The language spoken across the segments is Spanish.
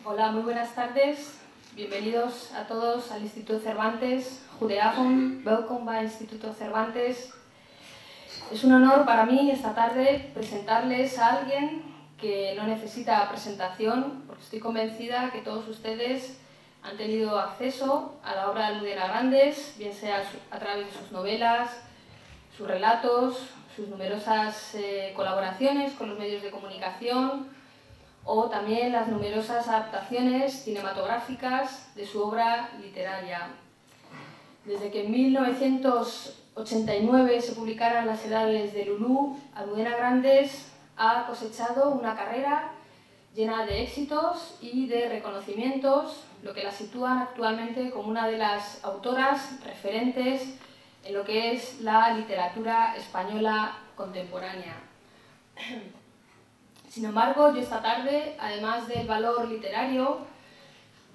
Hola, muy buenas tardes. Bienvenidos a todos al Instituto Cervantes. Goedenavond, welkom bij Instituto Cervantes. Es un honor para mí esta tarde presentarles a alguien que no necesita presentación, porque estoy convencida que todos ustedes han tenido acceso a la obra de Almudena Grandes, bien sea a través de sus novelas, sus relatos, sus numerosas colaboraciones con los medios de comunicación, o también las numerosas adaptaciones cinematográficas de su obra literaria. Desde que en 1989 se publicaran Las Edades de Lulú, Almudena Grandes ha cosechado una carrera llena de éxitos y de reconocimientos, lo que la sitúan actualmente como una de las autoras referentes en lo que es la literatura española contemporánea. Sin embargo, yo esta tarde, además del valor literario,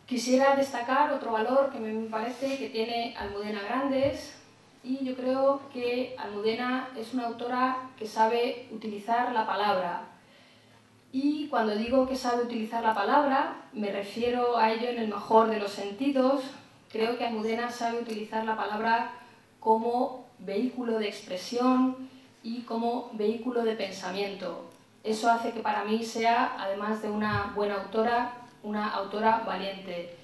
quisiera destacar otro valor que me parece que tiene Almudena Grandes, y yo creo que Almudena es una autora que sabe utilizar la palabra. Y cuando digo que sabe utilizar la palabra, me refiero a ello en el mejor de los sentidos. Creo que Almudena sabe utilizar la palabra como vehículo de expresión y como vehículo de pensamiento. Eso hace que para mí sea, además de una buena autora, una autora valiente.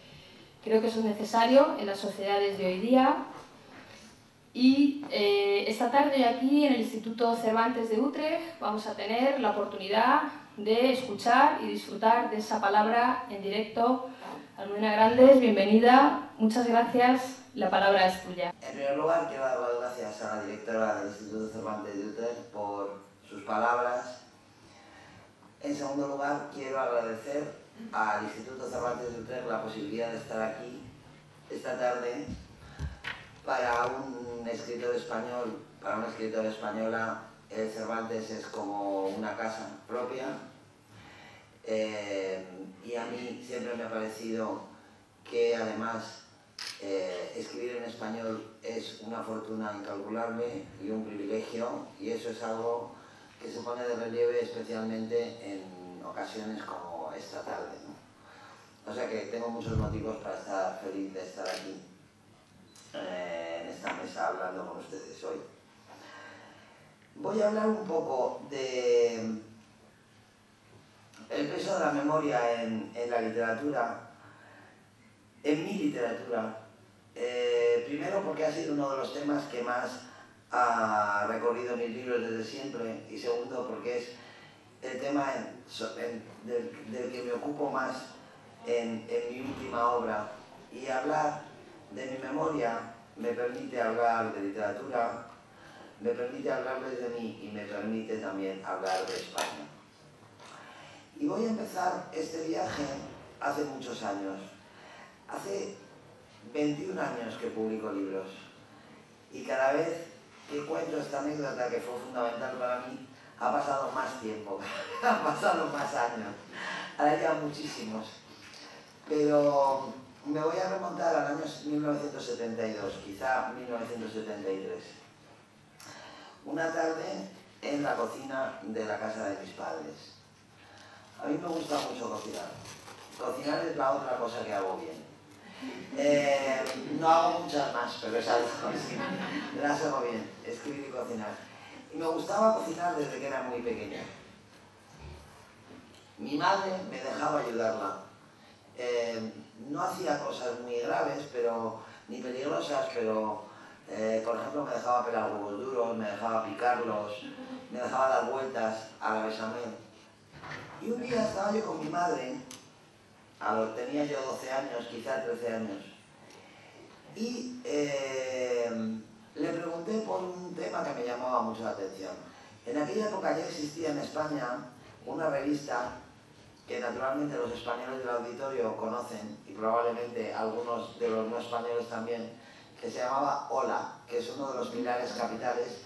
Creo que eso es necesario en las sociedades de hoy día. Y esta tarde aquí en el Instituto Cervantes de Utrecht vamos a tener la oportunidad de escuchar y disfrutar de esa palabra en directo. Almudena Grandes, bienvenida. Muchas gracias. La palabra es tuya. En primer lugar, quiero dar las gracias a la directora del Instituto Cervantes de Utrecht por sus palabras. En segundo lugar, quiero agradecer al Instituto Cervantes de Utrecht la posibilidad de estar aquí esta tarde. Para un escritor español, para una escritora española, el Cervantes es como una casa propia. Y a mí siempre me ha parecido que además escribir en español es una fortuna incalculable y un privilegio, y eso es algo que se pone de relieve especialmente en ocasiones como esta tarde, ¿no? O sea que tengo muchos motivos para estar feliz de estar aquí en esta mesa hablando con ustedes hoy. Voy a hablar un poco de el peso de la memoria en la literatura, en mi literatura. Primero porque ha sido uno de los temas que más ha recorrido mis libros desde siempre, y segundo porque es el tema del que me ocupo más en mi última obra. Y hablar de mi memoria me permite hablar de literatura, me permite hablarles de mí y me permite también hablar de España. Y voy a empezar este viaje hace muchos años. Hace 21 años que publico libros, y cada vez que cuento esta anécdota, que fue fundamental para mí, ha pasado más tiempo, han pasado más años, ahora ya muchísimos, pero me voy a remontar al año 1972, quizá 1973. Una tarde en la cocina de la casa de mis padres. A mí me gusta mucho cocinar. Cocinar es la otra cosa que hago bien. No hago muchas más, pero es algo así. Las hago bien, escribir y cocinar. Y me gustaba cocinar desde que era muy pequeña. Mi madre me dejaba ayudarla. No hacía cosas muy graves, ni peligrosas, pero por ejemplo me dejaba pelar huevos duros, me dejaba picarlos, me dejaba dar vueltas a la bechamel. Y un día estaba yo con mi madre, tenía yo 12 años, quizá 13 años, y le pregunté por un tema que me llamaba mucho la atención. En aquella época ya existía en España una revista que naturalmente los españoles del auditorio conocen, y probablemente algunos de los no españoles también, que se llamaba Hola, que es uno de los pilares capitales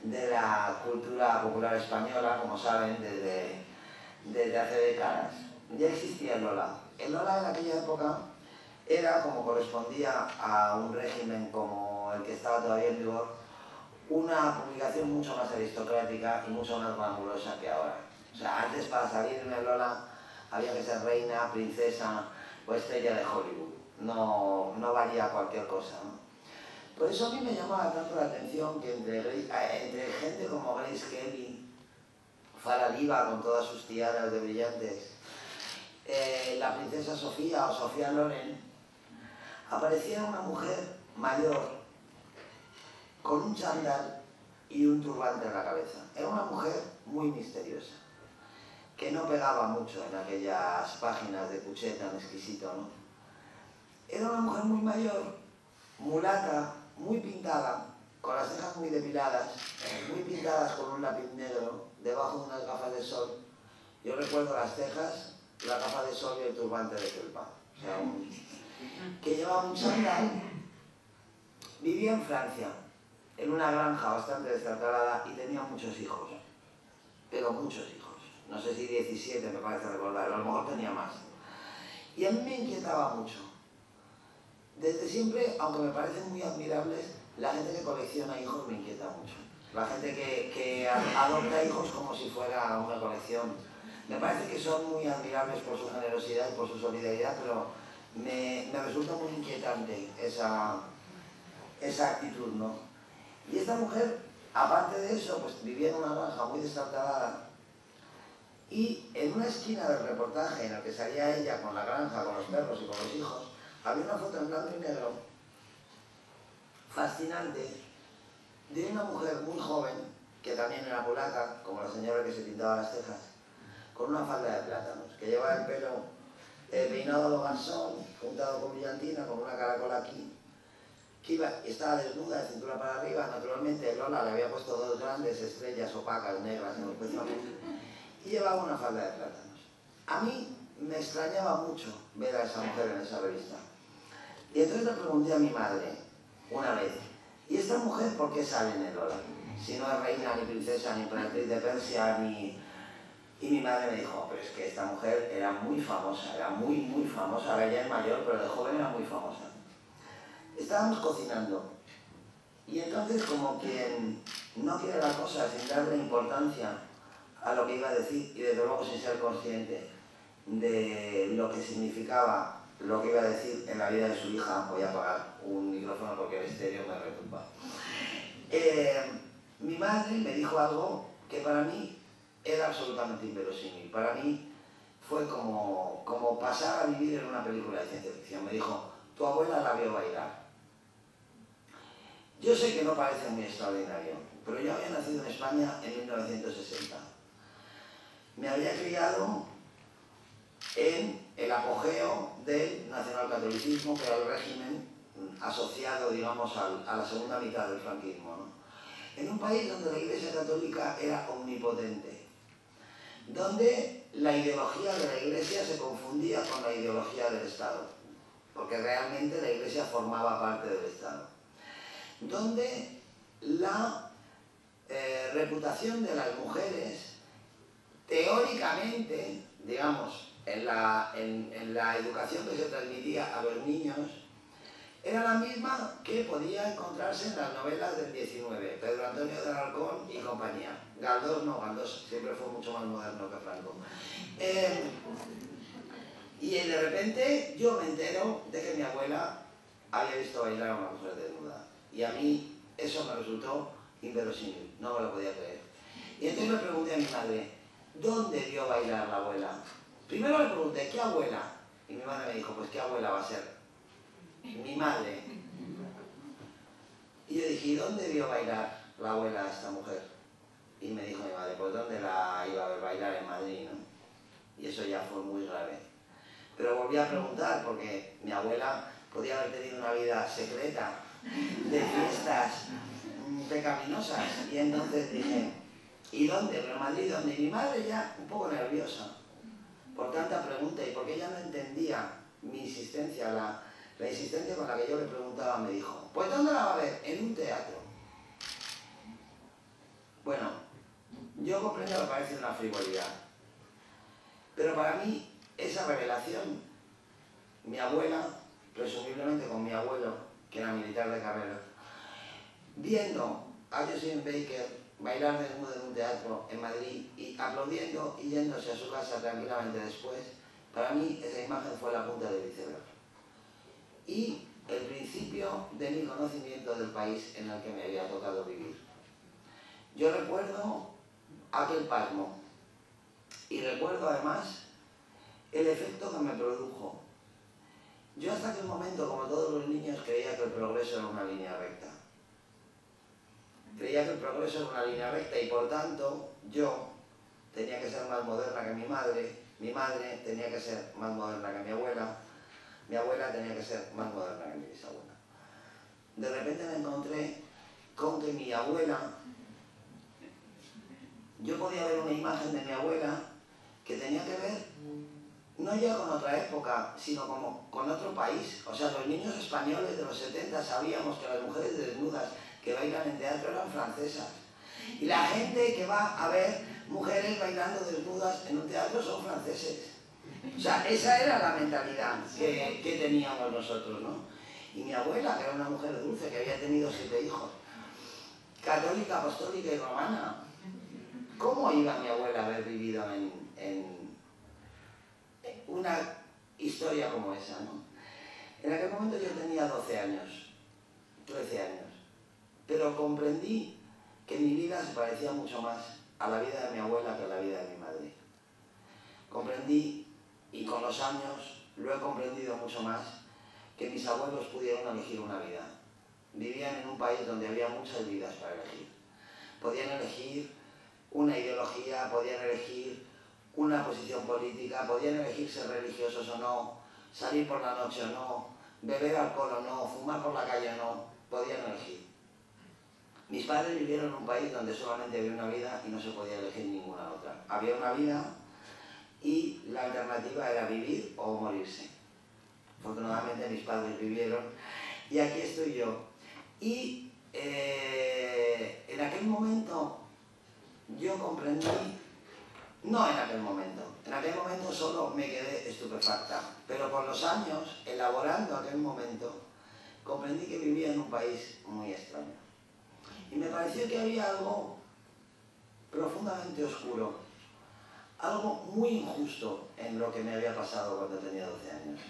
de la cultura popular española, como saben, desde hace décadas. Ya existía el Hola. El Hola en aquella época era, como correspondía a un régimen como el que estaba todavía en vigor, una publicación mucho más aristocrática y mucho más glamurosa que ahora. O sea, antes, para salir en el Hola había que ser reina, princesa o estrella de Hollywood. No valía cualquier cosa, ¿no? Por eso a mí me llamaba tanto la atención que entre gente como Grace Kelly, Farah Diva con todas sus tiaras de brillantes, la princesa Sofía o Sofía Loren, aparecía una mujer mayor con un chándal y un turbante en la cabeza. Era una mujer muy misteriosa, que no pegaba mucho en aquellas páginas de Cuchet tan exquisito, ¿no? Era una mujer muy mayor, mulata, muy pintada, con las cejas muy depiladas, muy pintadas con un lápiz negro, debajo de unas gafas de sol. Yo recuerdo las cejas, la gafa de sol y el turbante de felpa. O sea, que llevaba un chándal. Vivía en Francia, en una granja bastante destartalada y tenía muchos hijos, pero muchos hijos. No sé si 17 me parece recordar, a lo mejor tenía más. Y a mí me inquietaba mucho. Desde siempre, aunque me parecen muy admirables, la gente que colecciona hijos me inquieta mucho. La gente que adopta hijos como si fuera una colección. Me parece que son muy admirables por su generosidad y por su solidaridad, pero me resulta muy inquietante esa actitud, ¿no? Y esta mujer, aparte de eso, pues vivía en una granja muy destartalada y en una esquina del reportaje en el que salía ella con la granja, con los perros y con los hijos, había una foto en blanco y negro fascinante de una mujer muy joven, que también era mulata, como la señora que se pintaba las cejas, con una falda de plátanos, que llevaba el pelo peinado a lo garzón, juntado con brillantina, con una caracola aquí, que estaba desnuda de cintura para arriba. Naturalmente Lola le había puesto dos grandes estrellas opacas negras en los pezones y llevaba una falda de plátanos. A mí me extrañaba mucho ver a esa mujer en esa revista. Y entonces le pregunté a mi madre una vez, ¿y esta mujer por qué sale en el Lola? Si no es reina, ni princesa, ni emperatriz de Persia, ni... Y mi madre me dijo, pero es que esta mujer era muy famosa, era muy famosa, ahora ya es mayor, pero de joven era muy famosa. Estábamos cocinando y entonces, como quien no quiere la cosa sin darle importancia a lo que iba a decir y desde luego sin ser consciente de lo que significaba lo que iba a decir en la vida de su hija, voy a apagar un micrófono porque el estéreo me retumba. Mi madre me dijo algo que para mí era absolutamente inverosímil. Para mí fue como pasar a vivir en una película de ciencia ficción. Me dijo, tu abuela la vio bailar. Yo sé que no parece muy extraordinario, pero yo había nacido en España en 1960. Me había criado en el apogeo del nacionalcatolicismo, que era el régimen asociado, digamos, a la segunda mitad del franquismo, ¿no? En un país donde la Iglesia Católica era omnipotente, donde la ideología de la Iglesia se confundía con la ideología del Estado, porque realmente la Iglesia formaba parte del Estado, donde la reputación de las mujeres, teóricamente, digamos, en la educación que se transmitía a los niños, era la misma que podía encontrarse en las novelas del 19, Pedro Antonio de Alarcón y compañía. Galdós no, Galdós siempre fue mucho más moderno que Franco. Y de repente yo me entero de que mi abuela había visto bailar a una mujer desnuda. Y a mí eso me resultó inverosímil, no me lo podía creer. Y entonces le pregunté a mi madre, ¿dónde vio bailar la abuela? Primero le pregunté, ¿qué abuela? Y mi madre me dijo, pues ¿qué abuela va a ser? Mi madre. Y yo dije, ¿y dónde vio bailar la abuela a esta mujer? Y me dijo mi madre, pues ¿dónde la iba a ver bailar? En Madrid, ¿no? Y eso ya fue muy grave. Pero volví a preguntar, porque mi abuela podía haber tenido una vida secreta, de fiestas pecaminosas. Y entonces dije, ¿y dónde? ¿Pero en Madrid dónde? Y mi madre ya un poco nerviosa por tanta pregunta y porque ella no entendía mi insistencia, la insistencia con la que yo le preguntaba. Me dijo, pues ¿dónde la va a ver? En un teatro. Bueno, yo comprendo que parece una frivolidad, pero para mí esa revelación, mi abuela, presumiblemente con mi abuelo, que era militar de carrera, viendo a Josephine Baker bailar desnudo en un teatro en Madrid y aplaudiendo y yéndose a su casa tranquilamente después, Para mí esa imagen fue la punta del iceberg. Y el principio de mi conocimiento del país en el que me había tocado vivir. Yo recuerdo aquel pasmo y recuerdo además el efecto que me produjo. Yo hasta aquel momento, como todos los niños, creía que el progreso era una línea recta. Creía que el progreso era una línea recta y por tanto yo tenía que ser más moderna que mi madre tenía que ser más moderna que mi abuela tenía que ser más moderna que mi bisabuela. De repente me encontré con que mi abuela, yo podía ver una imagen de mi abuela que tenía que ver no ya con otra época, sino como con otro país. O sea, los niños españoles de los 70 sabíamos que las mujeres desnudas que bailan en teatro eran francesas. Y la gente que va a ver mujeres bailando desnudas en un teatro son franceses. O sea, esa era la mentalidad que teníamos nosotros, ¿no? Y mi abuela, que era una mujer dulce, que había tenido 7 hijos, católica, apostólica y romana, ¿cómo iba mi abuela a haber vivido en una historia como esa, ¿no? En aquel momento yo tenía 12 años, 13 años, pero comprendí que mi vida se parecía mucho más a la vida de mi abuela que a la vida de mi madre. Comprendí, y con los años lo he comprendido mucho más, que mis abuelos pudieron elegir una vida. Vivían en un país donde había muchas vidas para elegir. Podían elegir una ideología, podían elegir una posición política, podían elegir ser religiosos o no, salir por la noche o no, beber alcohol o no, fumar por la calle o no, podían elegir. Mis padres vivieron en un país donde solamente había una vida y no se podía elegir ninguna otra. Había una vida y la alternativa era vivir o morirse. Afortunadamente mis padres vivieron y aquí estoy yo. Y en aquel momento yo comprendí, no en aquel momento solo me quedé estupefacta, pero con los años, elaborando aquel momento, comprendí que vivía en un país muy extraño. Y me pareció que había algo profundamente oscuro, algo muy injusto en lo que me había pasado cuando tenía 12 años.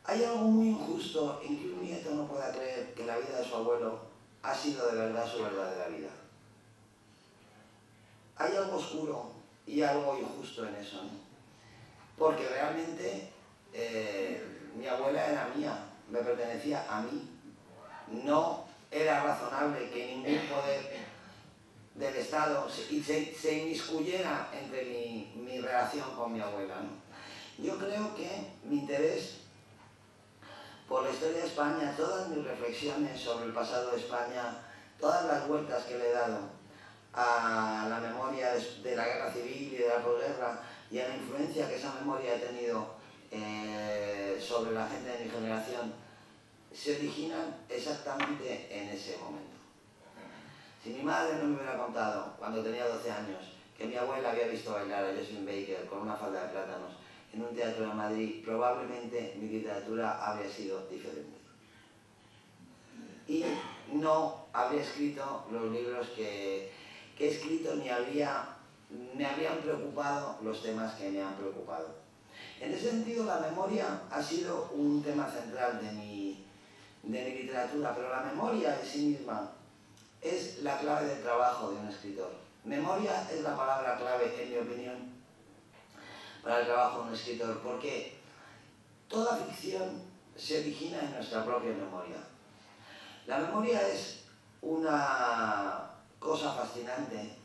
Hay algo muy injusto en que un nieto no pueda creer que la vida de su abuelo ha sido de verdad su verdadera vida. Hay algo oscuro y algo injusto en eso, ¿no? Porque realmente mi abuela era mía, me pertenecía a mí. No era razonable que ningún poder del Estado se inmiscuyera entre mi relación con mi abuela, ¿no? Yo creo que mi interés por la historia de España, todas mis reflexiones sobre el pasado de España, todas las vueltas que le he dado a la memoria de la guerra civil y de la posguerra y a la influencia que esa memoria ha tenido sobre la gente de mi generación, se originan exactamente en ese momento. Si mi madre no me hubiera contado, cuando tenía 12 años, que mi abuela había visto bailar a Josephine Baker con una falda de plátanos en un teatro de Madrid, probablemente mi literatura habría sido diferente. Y no habría escrito los libros que he escrito, ni me habrían preocupado los temas que me han preocupado. En ese sentido, la memoria ha sido un tema central de mi literatura, pero la memoria en sí misma es la clave del trabajo de un escritor. Memoria es la palabra clave, en mi opinión, para el trabajo de un escritor, porque toda ficción se origina en nuestra propia memoria. La memoria es una cosa fascinante,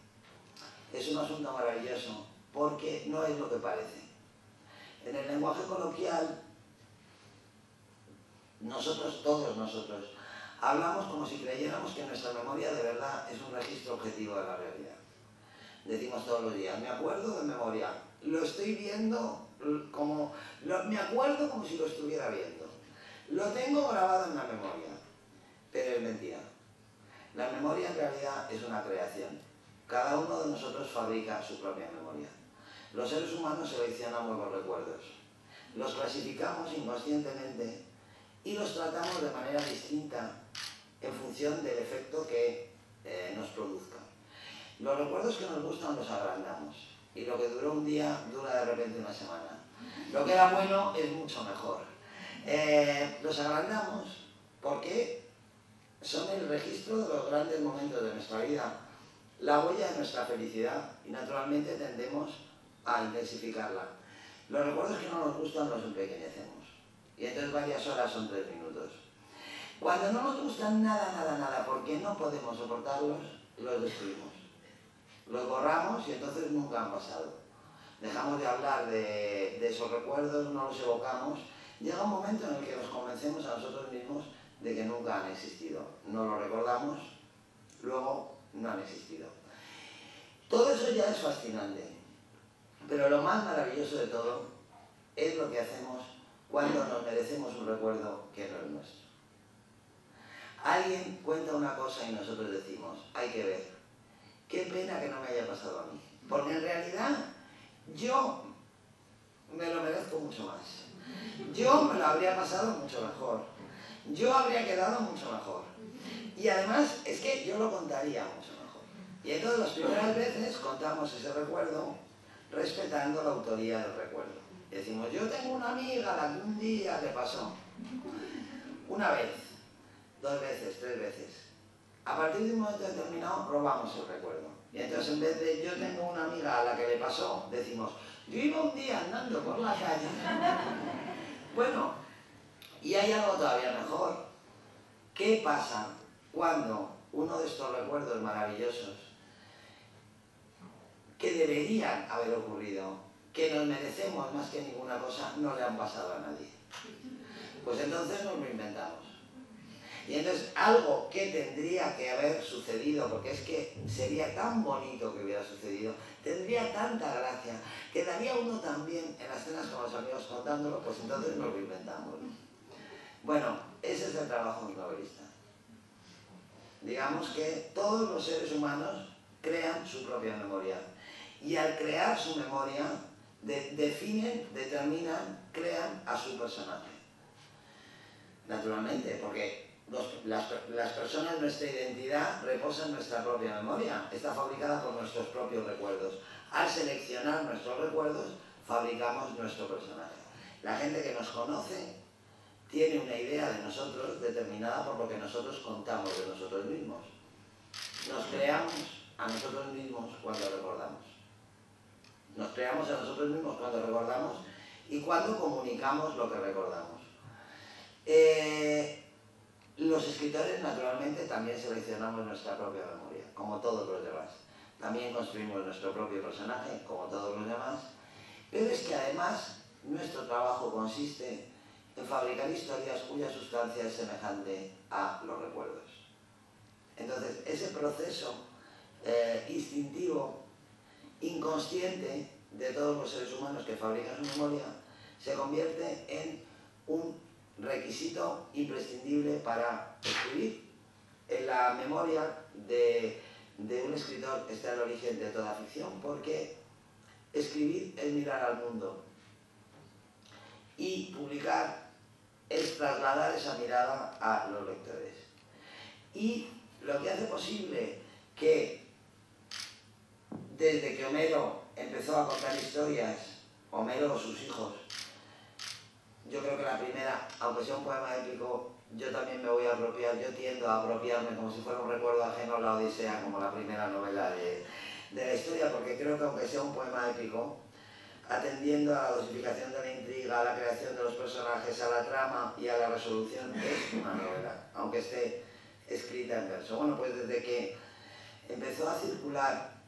es un asunto maravilloso, porque no es lo que parece. En el lenguaje coloquial, todos nosotros, hablamos como si creyéramos que nuestra memoria de verdad es un registro objetivo de la realidad. Decimos todos los días, me acuerdo de memoria, lo estoy viendo me acuerdo como si lo estuviera viendo. Lo tengo grabado en la memoria, pero es mentira. La memoria en realidad es una creación. Cada uno de nosotros fabrica su propia memoria. Los seres humanos seleccionamos los recuerdos, los clasificamos inconscientemente y los tratamos de manera distinta en función del efecto que nos produzca. Los recuerdos que nos gustan los agrandamos y lo que duró un día dura de repente una semana. Lo que era bueno es mucho mejor. Los agrandamos porque son el registro de los grandes momentos de nuestra vida, la huella de nuestra felicidad, y naturalmente tendemos a intensificarla. Los recuerdos que no nos gustan los empequeñecemos, y entonces varias horas son 3 minutos. Cuando no nos gustan nada, porque no podemos soportarlos, los destruimos. Los borramos y entonces nunca han pasado. Dejamos de hablar de esos recuerdos, no los evocamos. Llega un momento en el que nos convencemos a nosotros mismos de que nunca han existido. No lo recordamos, luego no han existido. Todo eso ya es fascinante, pero lo más maravilloso de todo es lo que hacemos cuando nos merecemos un recuerdo que no es nuestro. Alguien cuenta una cosa y nosotros decimos, hay que ver, qué pena que no me haya pasado a mí, porque en realidad yo me lo merezco mucho más. Yo me lo habría pasado mucho mejor. Yo habría quedado mucho mejor. Y además es que yo lo contaría mucho mejor. Y entonces las primeras veces contamos ese recuerdo respetando la autoría del recuerdo. Y decimos, yo tengo una amiga a la que un día le pasó. Una vez, 2 veces, 3 veces. A partir de un momento determinado robamos el recuerdo. Y entonces en vez de yo tengo una amiga a la que le pasó, decimos, yo iba un día andando por la calle. Bueno, y hay algo todavía mejor. ¿Qué pasa cuando uno de estos recuerdos maravillosos que deberían haber ocurrido, que nos merecemos más que ninguna cosa, no le han pasado a nadie? Pues entonces nos lo inventamos. Y entonces algo que tendría que haber sucedido, porque es que sería tan bonito que hubiera sucedido, tendría tanta gracia, quedaría uno también en las cenas con los amigos contándolo, pues entonces nos lo inventamos. Bueno, ese es el trabajo de un novelista. Digamos que todos los seres humanos crean su propia memoria. Y al crear su memoria, definen, determinan, crean a su personaje. Naturalmente, porque las personas, nuestra identidad reposa en nuestra propia memoria, está fabricada por nuestros propios recuerdos. Al seleccionar nuestros recuerdos, fabricamos nuestro personaje. La gente que nos conoce tiene una idea de nosotros determinada por lo que nosotros contamos de nosotros mismos. Nos creamos a nosotros mismos cuando recordamos. Nos creamos a nosotros mismos cuando recordamos y cuando comunicamos lo que recordamos. Los escritores, naturalmente, también seleccionamos nuestra propia memoria, como todos los demás. También construimos nuestro propio personaje, como todos los demás. Pero es que además nuestro trabajo consiste en fabricar historias cuya sustancia es semejante a los recuerdos. Entonces, ese proceso instintivo, inconsciente de todos los seres humanos que fabrican su memoria, se convierte en un requisito imprescindible para escribir. En la memoria de un escritor está el origen de toda ficción, porque escribir es mirar al mundo y publicar es trasladar esa mirada a los lectores. Y lo que hace posible que desde que Homero empezó a contar historias, Homero o sus hijos, yo creo que la primera, aunque sea un poema épico, yo también me voy a apropiar, yo tiendo a apropiarme como si fuera un recuerdo ajeno, la Odisea, como la primera novela de la historia, porque creo que aunque sea un poema épico, atendiendo a la dosificación de la intriga, a la creación de los personajes, a la trama y a la resolución, es una novela, aunque esté escrita en verso. Bueno, pues desde que empezó a circular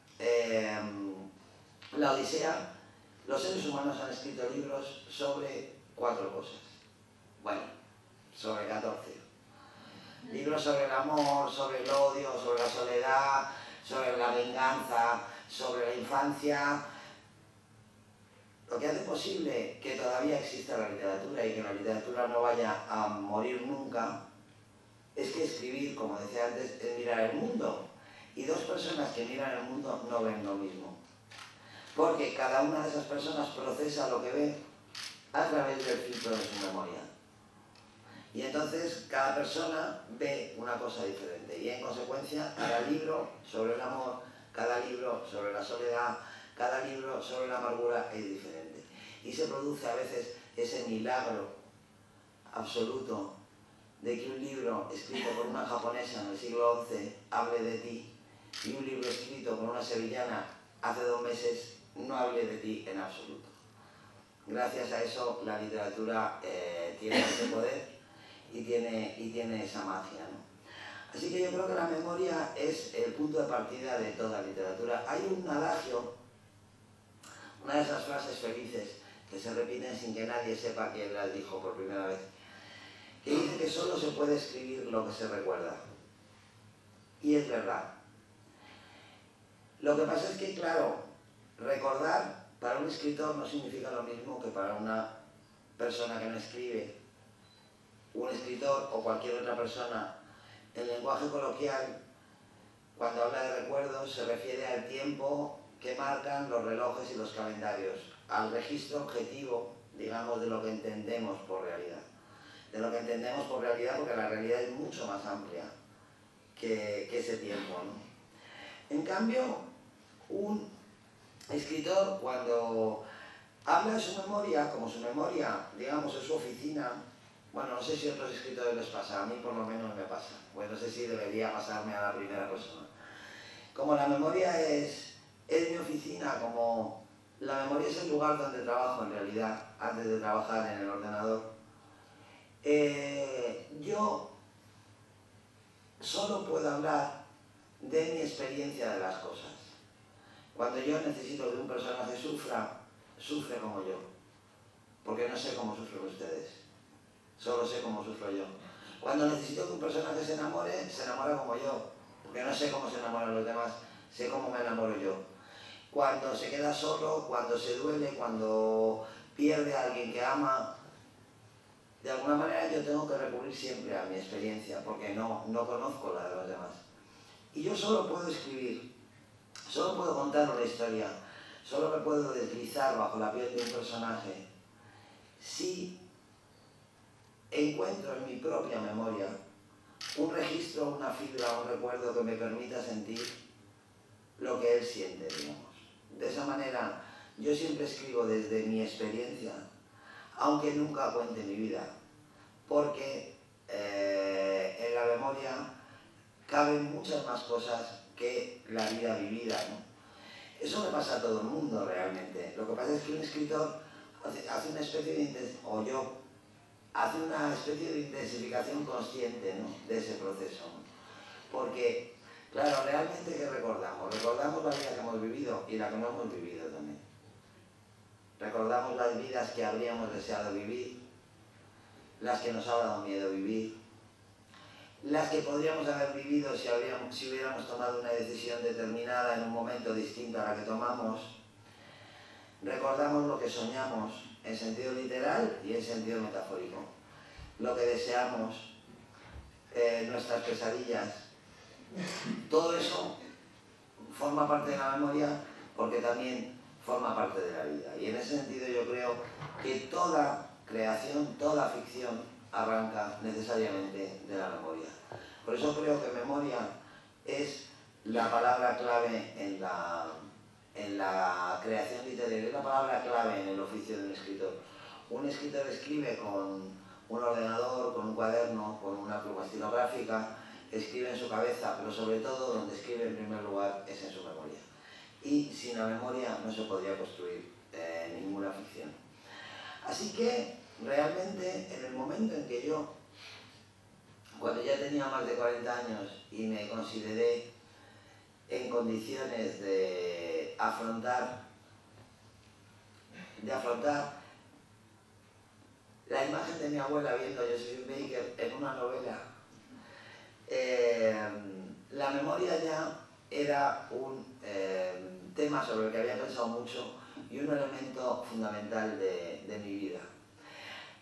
la Odisea, los seres humanos han escrito libros sobre 4 cosas. Bueno, sobre 14. Libros sobre el amor, sobre el odio, sobre la soledad, sobre la venganza, sobre la infancia. Lo que hace posible que todavía exista la literatura y que la literatura no vaya a morir nunca es que escribir, como decía antes, es mirar el mundo. Y 2 personas que miran el mundo no ven lo mismo. Porque cada una de esas personas procesa lo que ve a través del filtro de su memoria. Y entonces cada persona ve una cosa diferente. Y en consecuencia, cada libro sobre el amor, cada libro sobre la soledad, cada libro sobre la amargura es diferente. y se produce a veces ese milagro absoluto de que un libro escrito por una japonesa en el siglo XI hable de ti y un libro escrito por una sevillana hace 2 meses no hable de ti en absoluto. Gracias a eso la literatura tiene ese poder y tiene esa magia, ¿no? Así que yo creo que la memoria es el punto de partida de toda literatura. Hay un adagio, una de esas frases felices que se repiten sin que nadie sepa quién las dijo por primera vez, que dice que solo se puede escribir lo que se recuerda. Y es verdad. Lo que pasa es que, claro, recordar para un escritor no significa lo mismo que para una persona que no escribe. Un escritor o cualquier otra persona, en lenguaje coloquial, cuando habla de recuerdos, se refiere al tiempo que marcan los relojes y los calendarios, al registro objetivo, digamos, de lo que entendemos por realidad. De lo que entendemos por realidad, porque la realidad es mucho más amplia que ese tiempo, ¿no? En cambio, un escritor, cuando habla de su memoria, como su memoria, digamos, es su oficina, bueno, no sé si a otros escritores les pasa, a mí por lo menos me pasa, pues no sé si debería pasarme a la primera persona. Como la memoria es mi oficina, como la memoria es el lugar donde trabajo en realidad, antes de trabajar en el ordenador, yo solo puedo hablar de mi experiencia de las cosas. Cuando yo necesito que un personaje sufra, sufre como yo, porque no sé cómo sufren ustedes, solo sé cómo sufro yo. Cuando necesito que un personaje se enamora como yo, porque no sé cómo se enamoran los demás, sé cómo me enamoro yo. Cuando se queda solo, cuando se duele, cuando pierde a alguien que ama, de alguna manera yo tengo que recurrir siempre a mi experiencia, porque no conozco la de los demás. Y yo solo puedo escribir, solo puedo contar una historia, solo me puedo deslizar bajo la piel de un personaje si encuentro en mi propia memoria un registro, una fibra, un recuerdo que me permita sentir lo que él siente, digamos. De esa manera, yo siempre escribo desde mi experiencia, aunque nunca cuente mi vida, porque en la memoria caben muchas más cosas que la vida vivida, ¿no? Eso le pasa a todo el mundo realmente. Lo que pasa es que un escritor hace una especie de hace una especie de intensificación consciente, ¿no?, de ese proceso, ¿no? Porque, claro, realmente ¿qué recordamos? Recordamos la vida que hemos vivido y la que no hemos vivido también. Recordamos las vidas que habríamos deseado vivir, las que nos ha dado miedo vivir, las que podríamos haber vivido si hubiéramos tomado una decisión determinada en un momento distinto a la que tomamos. Recordamos lo que soñamos en sentido literal y en sentido metafórico, lo que deseamos, nuestras pesadillas. Todo eso forma parte de la memoria porque también forma parte de la vida. Y en ese sentido yo creo que toda creación, toda ficción arranca necesariamente de la memoria. Por eso creo que memoria es la palabra clave en la creación literaria, es la palabra clave en el oficio de un escritor. Un escritor escribe con un ordenador, con un cuaderno, con una pluma estilográfica, escribe en su cabeza, pero sobre todo donde escribe en primer lugar es en su memoria. Y sin la memoria no se podría construir ninguna ficción. Así que realmente en el momento en que yo, cuando ya tenía más de 40 años y me consideré en condiciones de afrontar la imagen de mi abuela viendo a Josephine Baker en una novela, la memoria ya era un tema sobre el que había pensado mucho y un elemento fundamental de mi vida.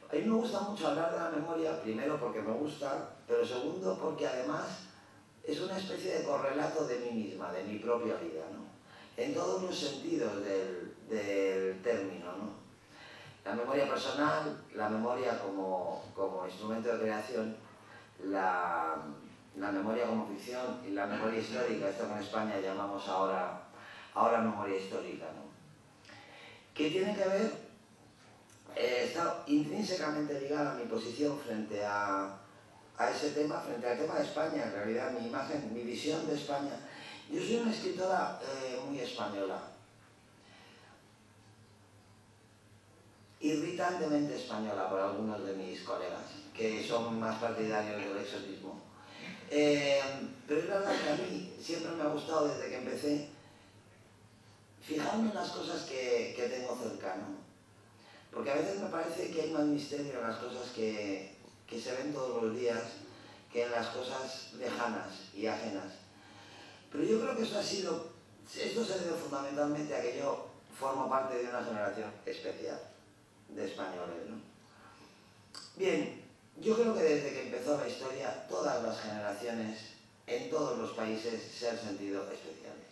A mí me gusta mucho hablar de la memoria, primero porque me gusta, pero segundo porque además es una especie de correlato de mí misma, de mi propia vida, ¿no?, en todos los sentidos del término, ¿no? La memoria personal, la memoria como instrumento de creación, la memoria como ficción y la memoria histórica, esto que en España llamamos ahora memoria histórica, ¿no?, que tiene que ver está intrínsecamente ligada a mi posición frente a ese tema, frente al tema de España, en realidad mi imagen, mi visión de España. Yo soy una escritora muy española, irritantemente española por algunos de mis colegas, que son más partidarios del exotismo. Pero es verdad que a mí siempre me ha gustado desde que empecé fijarme en las cosas que tengo cercano. Porque a veces me parece que hay más misterio en las cosas que se ven todos los días que en las cosas lejanas y ajenas. Pero yo creo que esto se debe fundamentalmente a que yo formo parte de una generación especial de españoles, ¿no? Bien, yo creo que desde que empezó la historia, todas las generaciones en todos los países se han sentido especiales.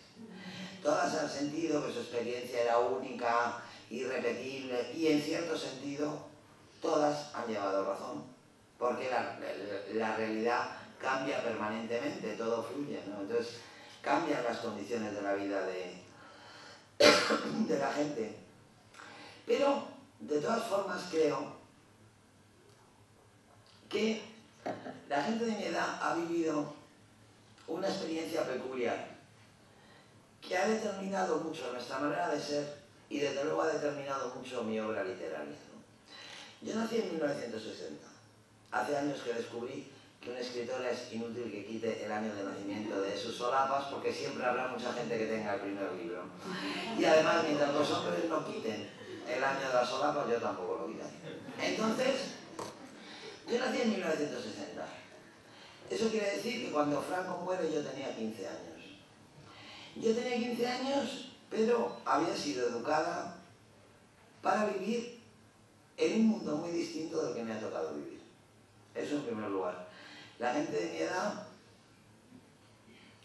Todas han sentido que su experiencia era única, irrepetible, y en cierto sentido todas han llevado razón, porque la realidad cambia permanentemente, todo fluye, ¿no? Entonces cambian las condiciones de la vida de la gente. Pero de todas formas creo que la gente de mi edad ha vivido una experiencia peculiar que ha determinado mucho nuestra manera de ser y desde luego ha determinado mucho mi obra literaria, ¿no? Yo nací en 1960. Hace años que descubrí que un escritor es inútil que quite el año de nacimiento de sus solapas, porque siempre habrá mucha gente que tenga el primer libro. Y además, mientras los hombres no quiten el año de las solapas, yo tampoco lo quitaré. Entonces, yo nací en 1960. Eso quiere decir que cuando Franco muere yo tenía 15 años. Yo tenía 15 años, pero había sido educada para vivir en un mundo muy distinto del que me ha tocado vivir. Eso en primer lugar. La gente de mi edad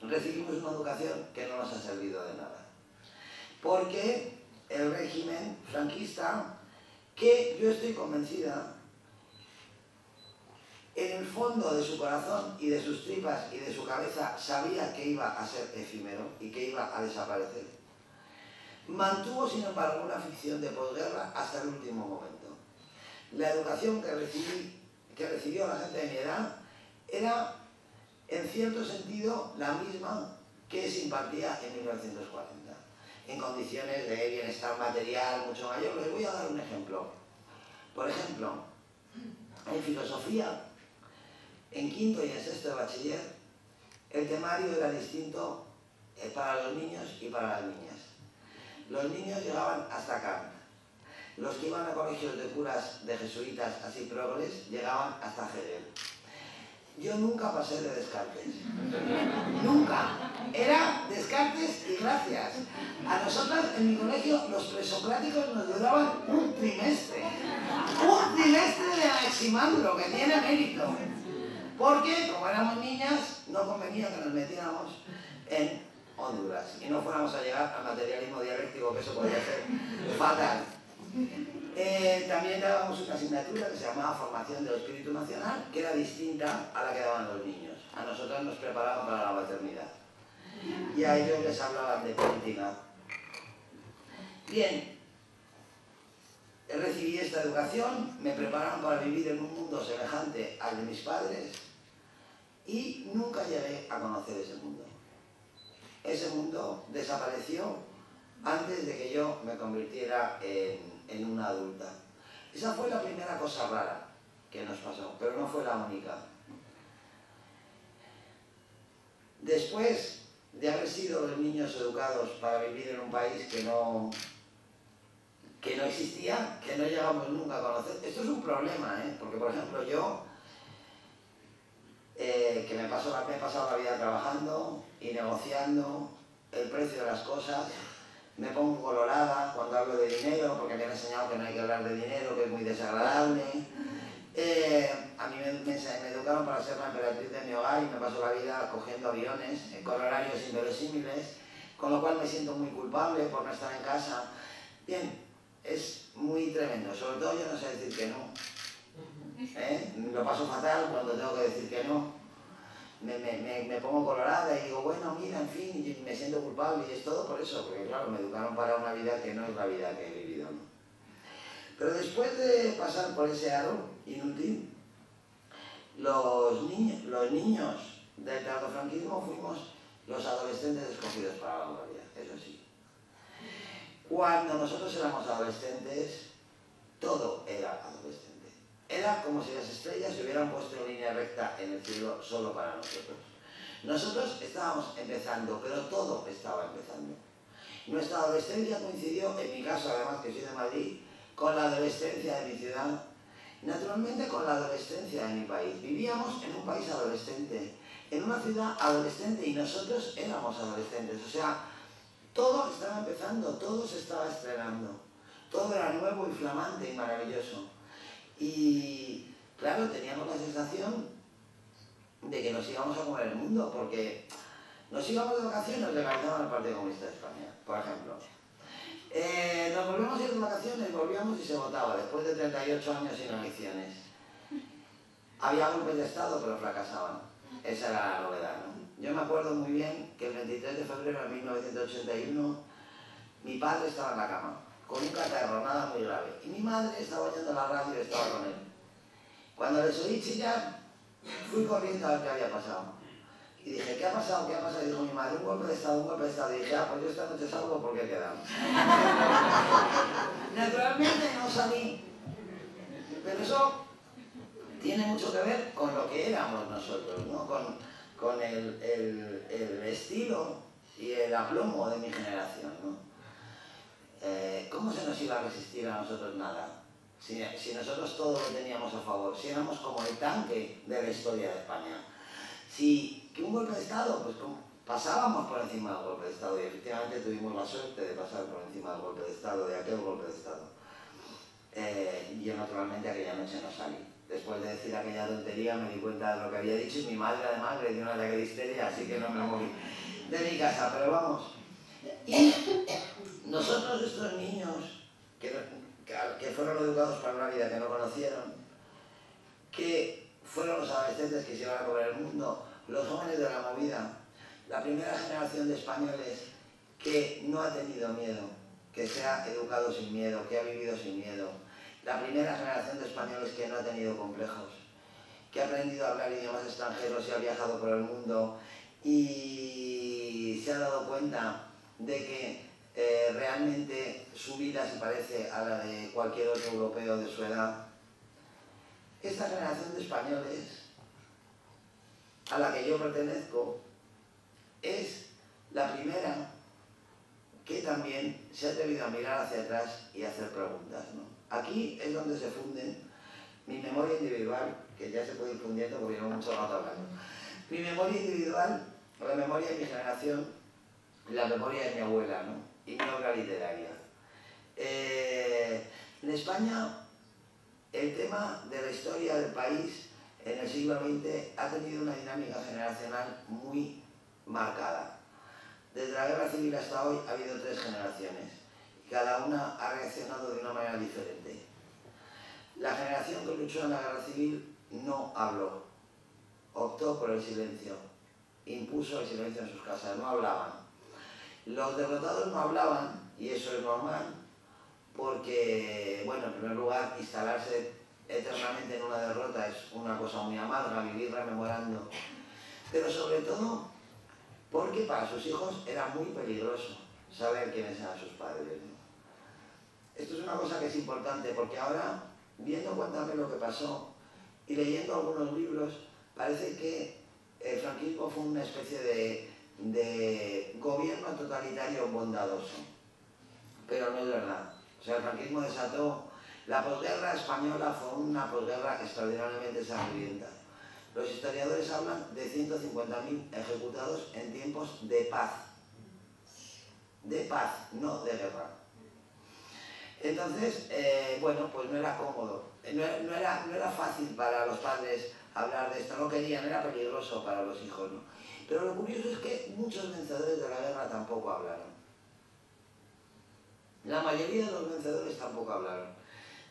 recibimos una educación que no nos ha servido de nada. Porque el régimen franquista, que yo estoy convencida, en el fondo de su corazón y de sus tripas y de su cabeza sabía que iba a ser efímero y que iba a desaparecer, mantuvo sin embargo una ficción de posguerra hasta el último momento. La educación que recibió la gente de mi edad era en cierto sentido la misma que se impartía en 1940, en condiciones de bienestar material mucho mayor. Les voy a dar un ejemplo. Por ejemplo, en filosofía, en quinto y en sexto de bachiller, el temario era distinto para los niños y para las niñas. Los niños llegaban hasta Kant. Los que iban a colegios de curas, de jesuitas, así progres, llegaban hasta Hegel. Yo nunca pasé de Descartes. Nunca. Era Descartes y gracias. A nosotras en mi colegio los presocráticos nos duraban un trimestre. Un trimestre de Anaximandro, que tiene mérito. Porque, como éramos niñas, no convenía que nos metiéramos en Honduras y no fuéramos a llegar al materialismo dialéctico, que eso podía ser fatal. También dábamos una asignatura que se llamaba Formación del Espíritu Nacional, que era distinta a la que daban los niños. A nosotros nos preparaban para la maternidad y a ellos les hablaban de política. Bien, recibí esta educación, me prepararon para vivir en un mundo semejante al de mis padres y nunca llegué a conocer ese mundo. Ese mundo desapareció antes de que yo me convirtiera en una adulta. Esa fue la primera cosa rara que nos pasó, pero no fue la única. Después de haber sido los niños educados para vivir en un país que no existía, que no llegamos nunca a conocer, esto es un problema, porque por ejemplo yo, que me he pasado la vida trabajando y negociando el precio de las cosas, me pongo colorada cuando hablo de dinero, porque me han enseñado que no hay que hablar de dinero, que es muy desagradable. A mí me educaron para ser la emperatriz de mi hogar y me paso la vida cogiendo aviones con horarios inverosímiles, con lo cual me siento muy culpable por no estar en casa. Bien, es muy tremendo, sobre todo yo no sé decir que no. Lo paso fatal cuando tengo que decir que no. Me pongo colorada y digo, bueno, mira, en fin, y me siento culpable y es todo por eso, porque claro, me educaron para una vida que no es la vida que he vivido, ¿no? Pero después de pasar por ese aro inútil, los niños del tardofranquismo fuimos los adolescentes escogidos para la gloria, eso sí. Cuando nosotros éramos adolescentes, todo era adolescente. Era como si las estrellas se hubieran puesto en línea recta en el cielo solo para nosotros. Nosotros estábamos empezando, pero todo estaba empezando. Nuestra adolescencia coincidió, en mi caso además que soy de Madrid, con la adolescencia de mi ciudad, naturalmente con la adolescencia de mi país. Vivíamos en un país adolescente, en una ciudad adolescente y nosotros éramos adolescentes. O sea, todo estaba empezando, todo se estaba estrenando, todo era nuevo y flamante y maravilloso. Y claro, teníamos la sensación de que nos íbamos a comer el mundo, porque nos íbamos de vacaciones, legalizaban el Partido Comunista de España, por ejemplo. Nos volvíamos a ir de vacaciones, volvíamos y se votaba, después de 38 años sin elecciones. Había golpes de Estado, pero fracasaban. Esa era la novedad, ¿no? Yo me acuerdo muy bien que el 23 de febrero de 1981 mi padre estaba en la cama, con un catarro, nada muy grave, y mi madre estaba oyendo la radio y estaba con él. Cuando les oí chillar, fui corriendo a ver qué había pasado. Y dije, ¿qué ha pasado? ¿Qué ha pasado? Y dijo mi madre, un golpe de Estado, un golpe de Estado. Y dije, pues yo esta noche salgo porque quedamos. Naturalmente no salí, pero eso tiene mucho que ver con lo que éramos nosotros, ¿no? Con el estilo y el aplomo de mi generación, ¿no? ¿Cómo se nos iba a resistir a nosotros nada? Si nosotros todo lo teníamos a favor, si éramos como el tanque de la historia de España. Si que un golpe de Estado, pues pasábamos por encima del golpe de Estado y efectivamente tuvimos la suerte de pasar por encima del golpe de Estado, de aquel golpe de Estado. Yo naturalmente aquella noche no salí. Después de decir aquella tontería me di cuenta de lo que había dicho y mi madre además le dio una ataque de histeria, así que no me moví de mi casa, pero vamos. Y nosotros, estos niños que fueron educados para una vida que no conocieron, que fueron los adolescentes que se iban a comer el mundo, los jóvenes de la movida, la primera generación de españoles que no ha tenido miedo, que se ha educado sin miedo, que ha vivido sin miedo, la primera generación de españoles que no ha tenido complejos, que ha aprendido a hablar idiomas extranjeros y ha viajado por el mundo y se ha dado cuenta de que realmente su vida se parece a la de cualquier otro europeo de su edad. Esta generación de españoles a la que yo pertenezco es la primera que también se ha atrevido a mirar hacia atrás y a hacer preguntas, ¿no? Aquí es donde se funden mi memoria individual, que ya se puede ir fundiendo porque llevo mucho rato hablando, mi memoria individual, la memoria de mi generación, la memoria de mi abuela, ¿no? Y mi obra literaria. En España, el tema de la historia del país en el siglo XX ha tenido una dinámica generacional muy marcada. Desde la Guerra Civil hasta hoy ha habido 3 generaciones y cada una ha reaccionado de una manera diferente. La generación que luchó en la Guerra Civil no habló, optó por el silencio, impuso el silencio en sus casas, no hablaban. Los derrotados no hablaban, y eso es normal, porque, bueno, en primer lugar, instalarse eternamente en una derrota es una cosa muy amarga, vivir rememorando, pero sobre todo porque para sus hijos era muy peligroso saber quiénes eran sus padres, ¿no? Esto es una cosa que es importante, porque ahora, viendo Cuéntame lo que pasó y leyendo algunos libros, parece que el franquismo fue una especie de gobierno totalitario bondadoso, pero no es verdad. O sea, el franquismo desató. La posguerra española fue una posguerra extraordinariamente sangrienta. Los historiadores hablan de 150.000 ejecutados en tiempos de paz. De paz, no de guerra. Entonces, bueno, pues no era cómodo. No era fácil para los padres hablar de esto. No querían, era peligroso para los hijos, ¿no? Pero lo curioso es que muchos vencedores de la guerra tampoco hablaron. La mayoría de los vencedores tampoco hablaron.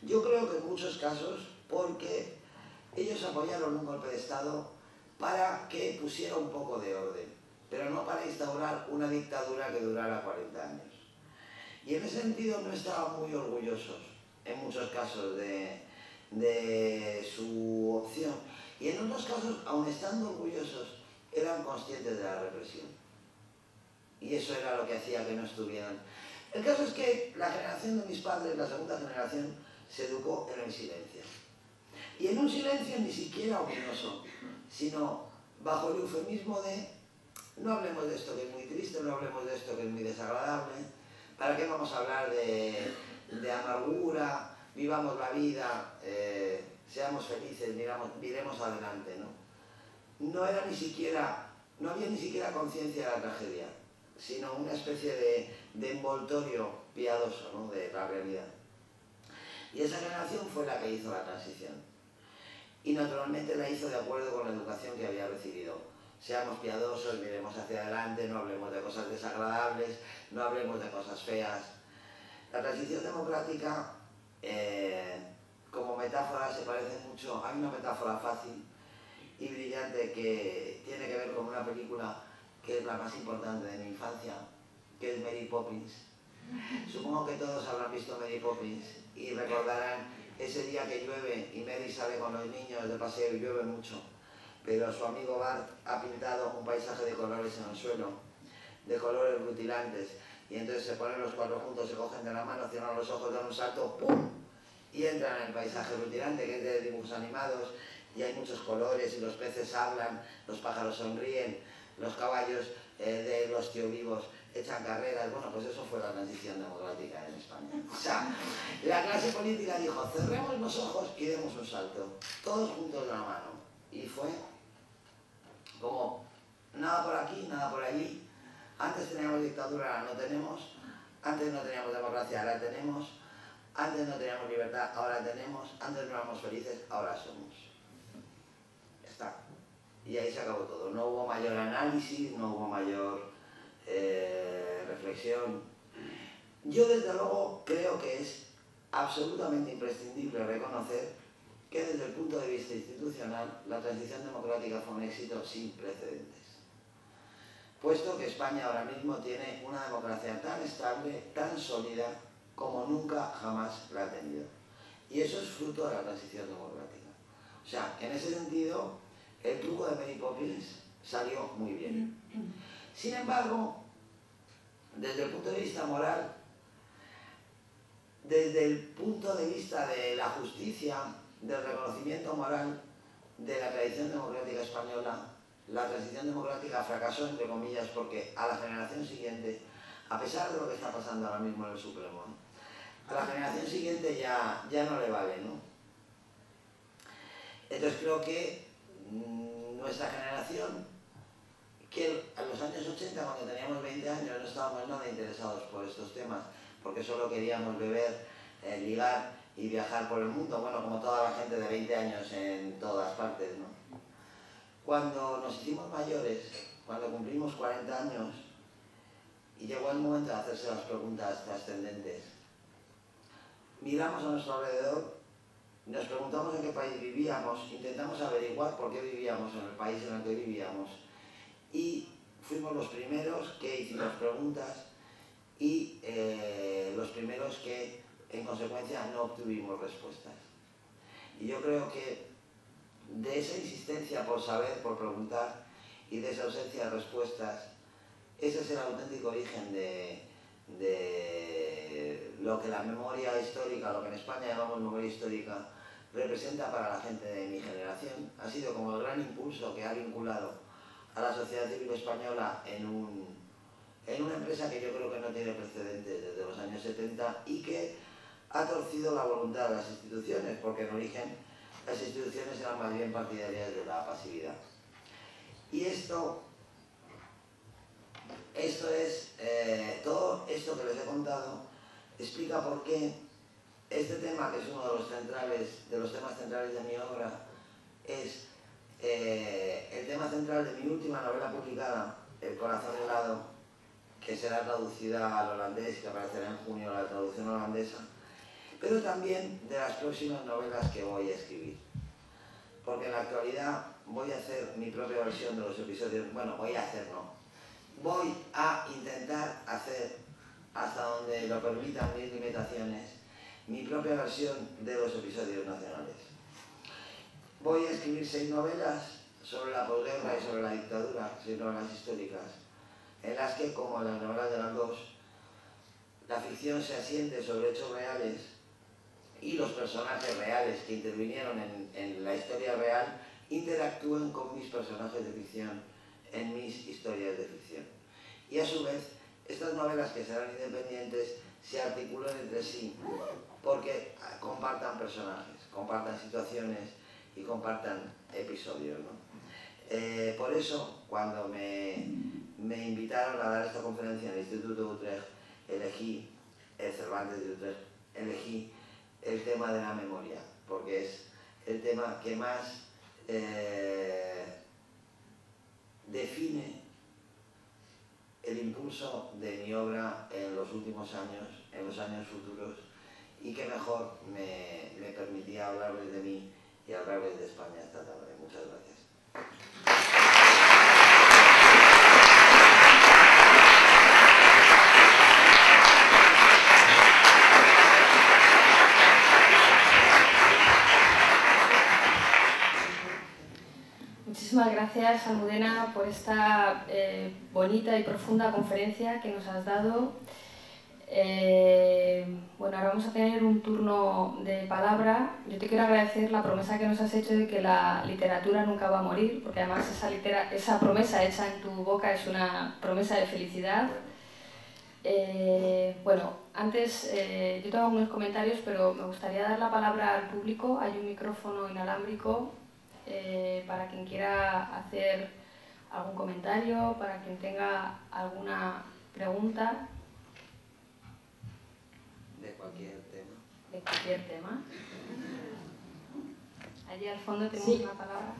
Yo creo que en muchos casos porque ellos apoyaron un golpe de Estado para que pusiera un poco de orden, pero no para instaurar una dictadura que durara 40 años. Y en ese sentido no estaban muy orgullosos en muchos casos de su opción, y en otros casos, aun estando orgullosos, eran conscientes de la represión. Y eso era lo que hacía que no estuvieran. El caso es que la generación de mis padres, la segunda generación, se educó en el silencio. Y en un silencio ni siquiera ominoso, sino bajo el eufemismo de no hablemos de esto que es muy triste, no hablemos de esto que es muy desagradable, ¿para qué vamos a hablar de amargura? Vivamos la vida, seamos felices, miremos adelante, ¿no? No había ni siquiera conciencia de la tragedia, sino una especie de envoltorio piadoso, ¿no?, de la realidad. Y esa generación fue la que hizo la transición. Y naturalmente la hizo de acuerdo con la educación que había recibido. Seamos piadosos, miremos hacia adelante, no hablemos de cosas desagradables, no hablemos de cosas feas. La transición democrática, como metáfora, se parece mucho. Hay una metáfora fácil y brillante que tiene que ver con una película que es la más importante de mi infancia, que es Mary Poppins. Supongo que todos habrán visto Mary Poppins y recordarán ese día que llueve y Mary sale con los niños de paseo y llueve mucho, pero su amigo Bart ha pintado un paisaje de colores en el suelo, de colores rutilantes, y entonces se ponen los cuatro juntos, se cogen de la mano, cierran los ojos, dan un salto, ¡pum!, y entran en el paisaje rutilante, que es de dibujos animados, y hay muchos colores, y los peces hablan, los pájaros sonríen, los caballos de los tíos vivos echan carreras. Bueno, pues eso fue la transición democrática en España. O sea, la clase política dijo, cerremos los ojos y demos un salto, todos juntos de la mano. Y fue como, nada por aquí, nada por allí. Antes teníamos dictadura, ahora no tenemos. Antes no teníamos democracia, ahora tenemos. Antes no teníamos libertad, ahora tenemos. Antes no éramos felices, ahora somos. Está. Y ahí se acabó todo. No hubo mayor análisis, no hubo mayor reflexión. Yo desde luego creo que es absolutamente imprescindible reconocer que desde el punto de vista institucional la transición democrática fue un éxito sin precedentes, puesto que España ahora mismo tiene una democracia tan estable, tan sólida como nunca jamás la ha tenido, y eso es fruto de la transición democrática. O sea, en ese sentido el truco de Mary Poppins salió muy bien. Sin embargo, desde el punto de vista moral, desde el punto de vista de la justicia, del reconocimiento moral de la tradición democrática española, la transición democrática fracasó, entre comillas, porque a la generación siguiente, a pesar de lo que está pasando ahora mismo en el Supremo, a la generación siguiente ya no le vale, ¿no? Entonces creo que nuestra generación, que en los años 80, cuando teníamos 20 años, no estábamos nada interesados por estos temas, porque solo queríamos beber, ligar y viajar por el mundo, bueno, como toda la gente de 20 años en todas partes, ¿no? Cuando nos hicimos mayores, cuando cumplimos 40 años, y llegó el momento de hacerse las preguntas trascendentes, miramos a nuestro alrededor, nos preguntamos en qué país vivíamos, intentamos averiguar por qué vivíamos en el país en el que vivíamos, y fuimos los primeros que hicimos preguntas y los primeros que, en consecuencia, no obtuvimos respuestas. Y yo creo que de esa insistencia por saber, por preguntar, y de esa ausencia de respuestas, ese es el auténtico origen de lo que la memoria histórica, lo que en España llamamos memoria histórica, representa para la gente de mi generación. Ha sido como el gran impulso que ha vinculado a la sociedad civil española en una empresa que yo creo que no tiene precedentes desde los años 70 y que ha torcido la voluntad de las instituciones, porque en origen las instituciones eran más bien partidarias de la pasividad. Y todo esto que les he contado explica por qué este tema, que es uno de los temas centrales de mi obra, es el tema central de mi última novela publicada, El corazón helado, que será traducida al holandés, que aparecerá en junio la traducción holandesa, pero también de las próximas novelas que voy a escribir. Porque en la actualidad voy a hacer mi propia versión de los episodios, bueno, voy a intentar hacer, hasta donde lo permitan mis limitaciones, mi propia versión de los episodios nacionales. Voy a escribir 6 novelas sobre la posguerra y sobre la dictadura, 6 novelas históricas, en las que, como en las novelas de Galdós, la ficción se asiente sobre hechos reales y los personajes reales que intervinieron en la historia real interactúen con mis personajes de ficción en mis historias de ficción. Y a su vez, estas novelas, que serán independientes, se articulan entre sí porque compartan personajes, compartan situaciones y compartan episodios, ¿no? Por eso, cuando me invitaron a dar esta conferencia en el Instituto de Utrecht, elegí el Cervantes de Utrecht, elegí el tema de la memoria, porque es el tema que más define el impulso de mi obra en los últimos años, en los años futuros, y que mejor me permitía hablarles de mí y hablarles de España esta tarde. Muchas gracias. Muchísimas gracias, Almudena, por esta bonita y profunda conferencia que nos has dado. Bueno, ahora vamos a tener un turno de palabra. Yo te quiero agradecer la promesa que nos has hecho de que la literatura nunca va a morir, porque además esa promesa hecha en tu boca es una promesa de felicidad. Bueno, antes yo tengo algunos comentarios, pero me gustaría dar la palabra al público. Hay un micrófono inalámbrico para quien quiera hacer algún comentario, para quien tenga alguna pregunta. De cualquier tema. De cualquier tema. Allí al fondo tenemos una palabra.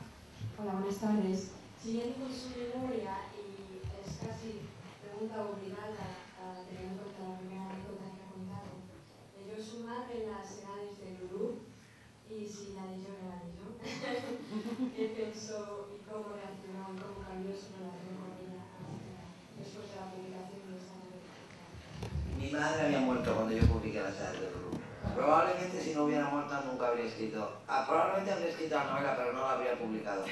Hola, buenas tardes. Siguiendo con su memoria, y es casi pregunta obligada teniendo en cuenta la primera anécdota que ha contado, leyó su madre en las edades de Lulú, y si la leyó, no la leyó. ¿Qué pensó y cómo reaccionó y cómo cambió su relación con ella después de la publicación de esta novela? Mi madre había muerto cuando yo publiqué Las edades de Lulú. Probablemente, si no hubiera muerto, nunca habría escrito. Probablemente habría escrito la novela, pero no la habría publicado.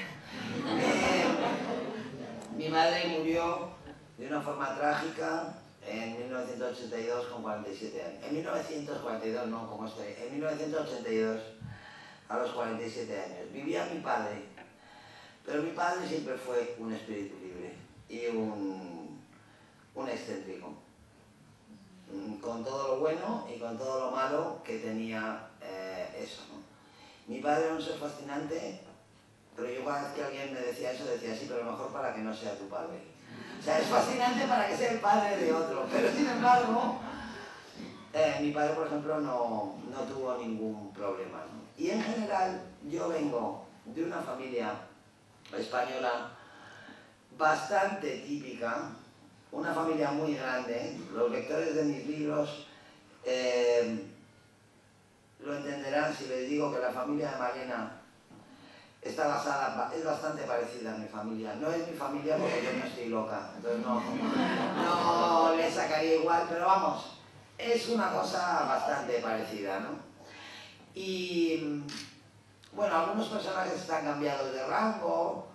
Mi madre murió de una forma trágica en 1982 con 47 años. En 1942, no como estoy. En 1982, a los 47 años. Vivía mi padre, pero mi padre siempre fue un espíritu libre y un excéntrico, con todo lo bueno y con todo lo malo que tenía eso, ¿no? Mi padre era un ser fascinante, pero yo cada vez que alguien me decía eso, decía, sí, pero mejor para que no sea tu padre. O sea, es fascinante para que sea el padre de otro, pero sin embargo, mi padre, por ejemplo, no tuvo ningún problema, ¿no? Y en general, yo vengo de una familia española bastante típica, una familia muy grande. Los lectores de mis libros lo entenderán si les digo que la familia de Malena está basada, es bastante parecida a mi familia. No es mi familia porque yo no estoy loca, entonces no le sacaría igual, pero vamos, es una cosa bastante parecida, ¿no? Y bueno, algunos personajes están cambiados de rango,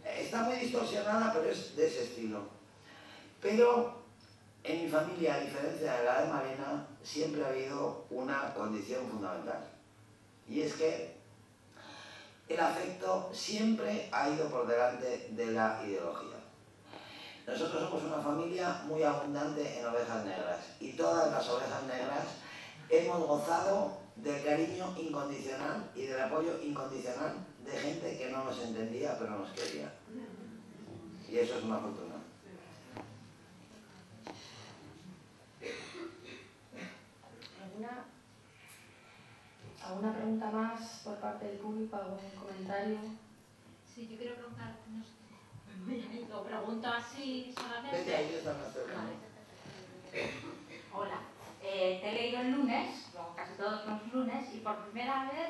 está muy distorsionada, pero es de ese estilo. Pero en mi familia, a diferencia de la de Malena, siempre ha habido una condición fundamental. Y es que el afecto siempre ha ido por delante de la ideología. Nosotros somos una familia muy abundante en ovejas negras. Y todas las ovejas negras hemos gozado del cariño incondicional y del apoyo incondicional de gente que no nos entendía, pero nos quería. Y eso es una fortuna. ¿Alguna pregunta más por parte del público? ¿Algún comentario? Sí, yo quiero preguntar, no sé, lo pregunto así solamente. Vete ahí, está más cerca. Hola, te he leído el lunes, como casi todos los lunes, y por primera vez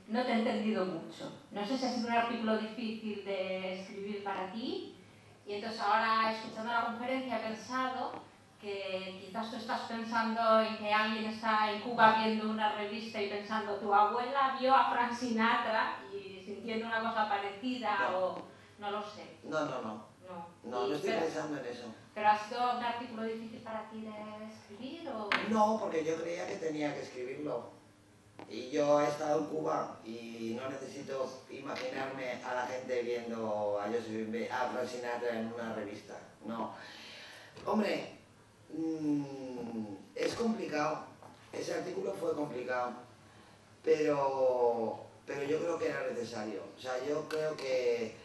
no te he entendido mucho. No sé si ha sido un artículo difícil de escribir para ti, y entonces ahora, escuchando la conferencia, he pensado que quizás quizás tú estás pensando en que alguien está en Cuba viendo una revista y pensando tu abuela vio a Frank Sinatra y sintiendo una cosa parecida o no lo sé. No estoy pensando en eso. ¿Pero ha sido un artículo difícil para ti de escribir o...? No, porque yo creía que tenía que escribirlo. Y yo he estado en Cuba y no necesito imaginarme a la gente viendo a Frank Sinatra en una revista. No. Hombre, es complicado. Ese artículo fue complicado. Pero yo creo que era necesario. O sea, yo creo que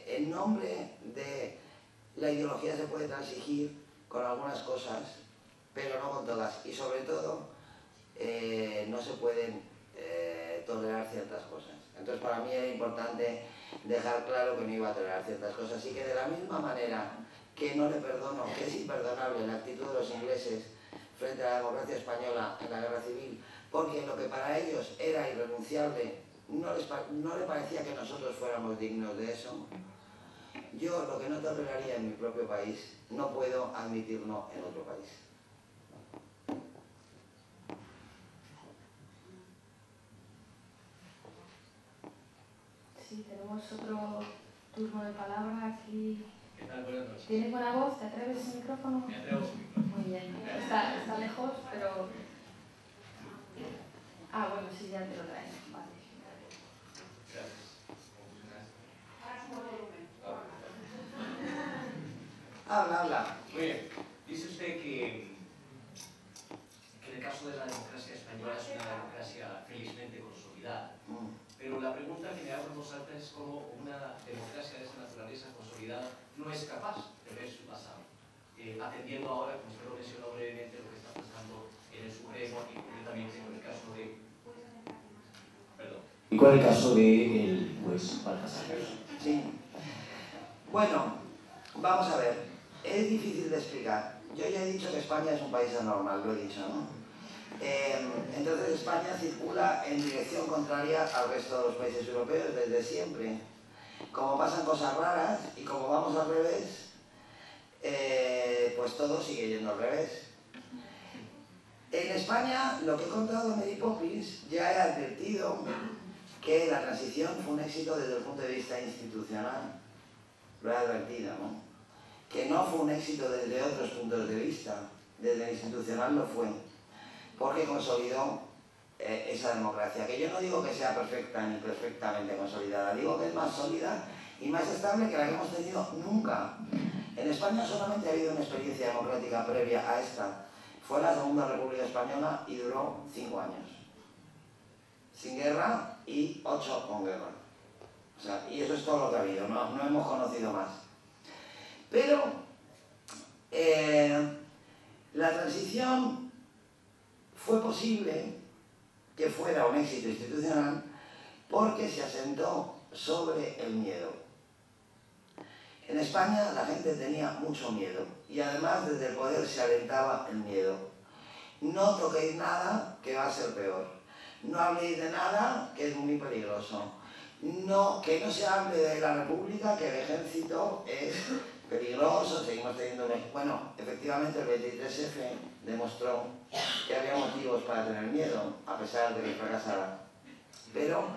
en nombre de la ideología se puede transigir con algunas cosas, pero no con todas. Y sobre todo, no se pueden tolerar ciertas cosas. Entonces para mí era importante dejar claro que no iba a tolerar ciertas cosas y que de la misma manera que no le perdono, que es imperdonable la actitud de los ingleses frente a la democracia española en la guerra civil, porque lo que para ellos era irrenunciable no le parecía que nosotros fuéramos dignos de eso. Yo lo que no toleraría en mi propio país no puedo admitirlo en otro país. Sí, tenemos otro turno de palabra aquí. ¿Qué tal? Buenas noches. ¿Tienes buena voz? ¿Te atreves sin micrófono? Me atrevo sin micrófono. Muy bien. Está lejos, pero... Ah, bueno, sí, ya te lo traen. Vale. Gracias. ¿Cómo funciona esto? Habla. Muy bien. Dice usted que en el caso de la democracia española es una democracia felizmente consolidada. Pero la pregunta que me hago en voz alta es cómo una democracia de esa naturaleza consolidada no es capaz de ver su pasado. Atendiendo ahora, como usted lo mencionó brevemente, lo que está pasando en el Supremo y concretamente con el caso de... Perdón. ¿Y cuál es el caso del juez Baltasar? Sí. Bueno, vamos a ver. Es difícil de explicar. Yo ya he dicho que España es un país anormal, lo he dicho, ¿no? Entonces España circula en dirección contraria al resto de los países europeos desde siempre. Como pasan cosas raras y como vamos al revés, pues todo sigue yendo al revés. En España, lo que he contado de Mary Poppins, ya he advertido que la transición fue un éxito desde el punto de vista institucional. Lo he advertido, ¿no? Que no fue un éxito desde otros puntos de vista, desde el institucional lo fue, porque consolidó esa democracia, que yo no digo que sea perfecta ni perfectamente consolidada, digo que es más sólida y más estable que la que hemos tenido nunca. En España solamente ha habido una experiencia democrática previa a esta, fue la Segunda República Española y duró 5 años, sin guerra y 8 con guerra. O sea, y eso es todo lo que ha habido, no hemos conocido más. Pero la transición fue posible que fuera un éxito institucional porque se asentó sobre el miedo. En España la gente tenía mucho miedo y además desde el poder se alentaba el miedo. No toquéis nada que va a ser peor. No habléis de nada que es muy peligroso. Que no se hable de la República, que el ejército es peligroso, seguimos teniendo... Bueno, efectivamente el 23F demostró que había motivos para tener miedo, a pesar de que fracasara. Pero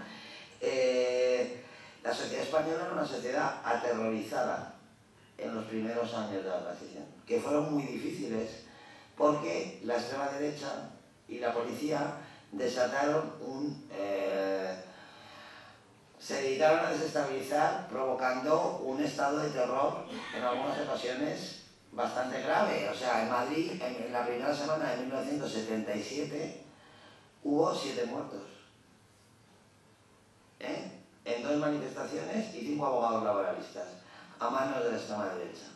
la sociedad española era una sociedad aterrorizada en los primeros años de la transición, que fueron muy difíciles porque la extrema derecha y la policía desataron se dedicaron a desestabilizar, provocando un estado de terror en algunas ocasiones bastante grave. O sea, en Madrid, en la primera semana de 1977, hubo 7 muertos. En 2 manifestaciones y 5 abogados laboralistas, a manos de la extrema derecha.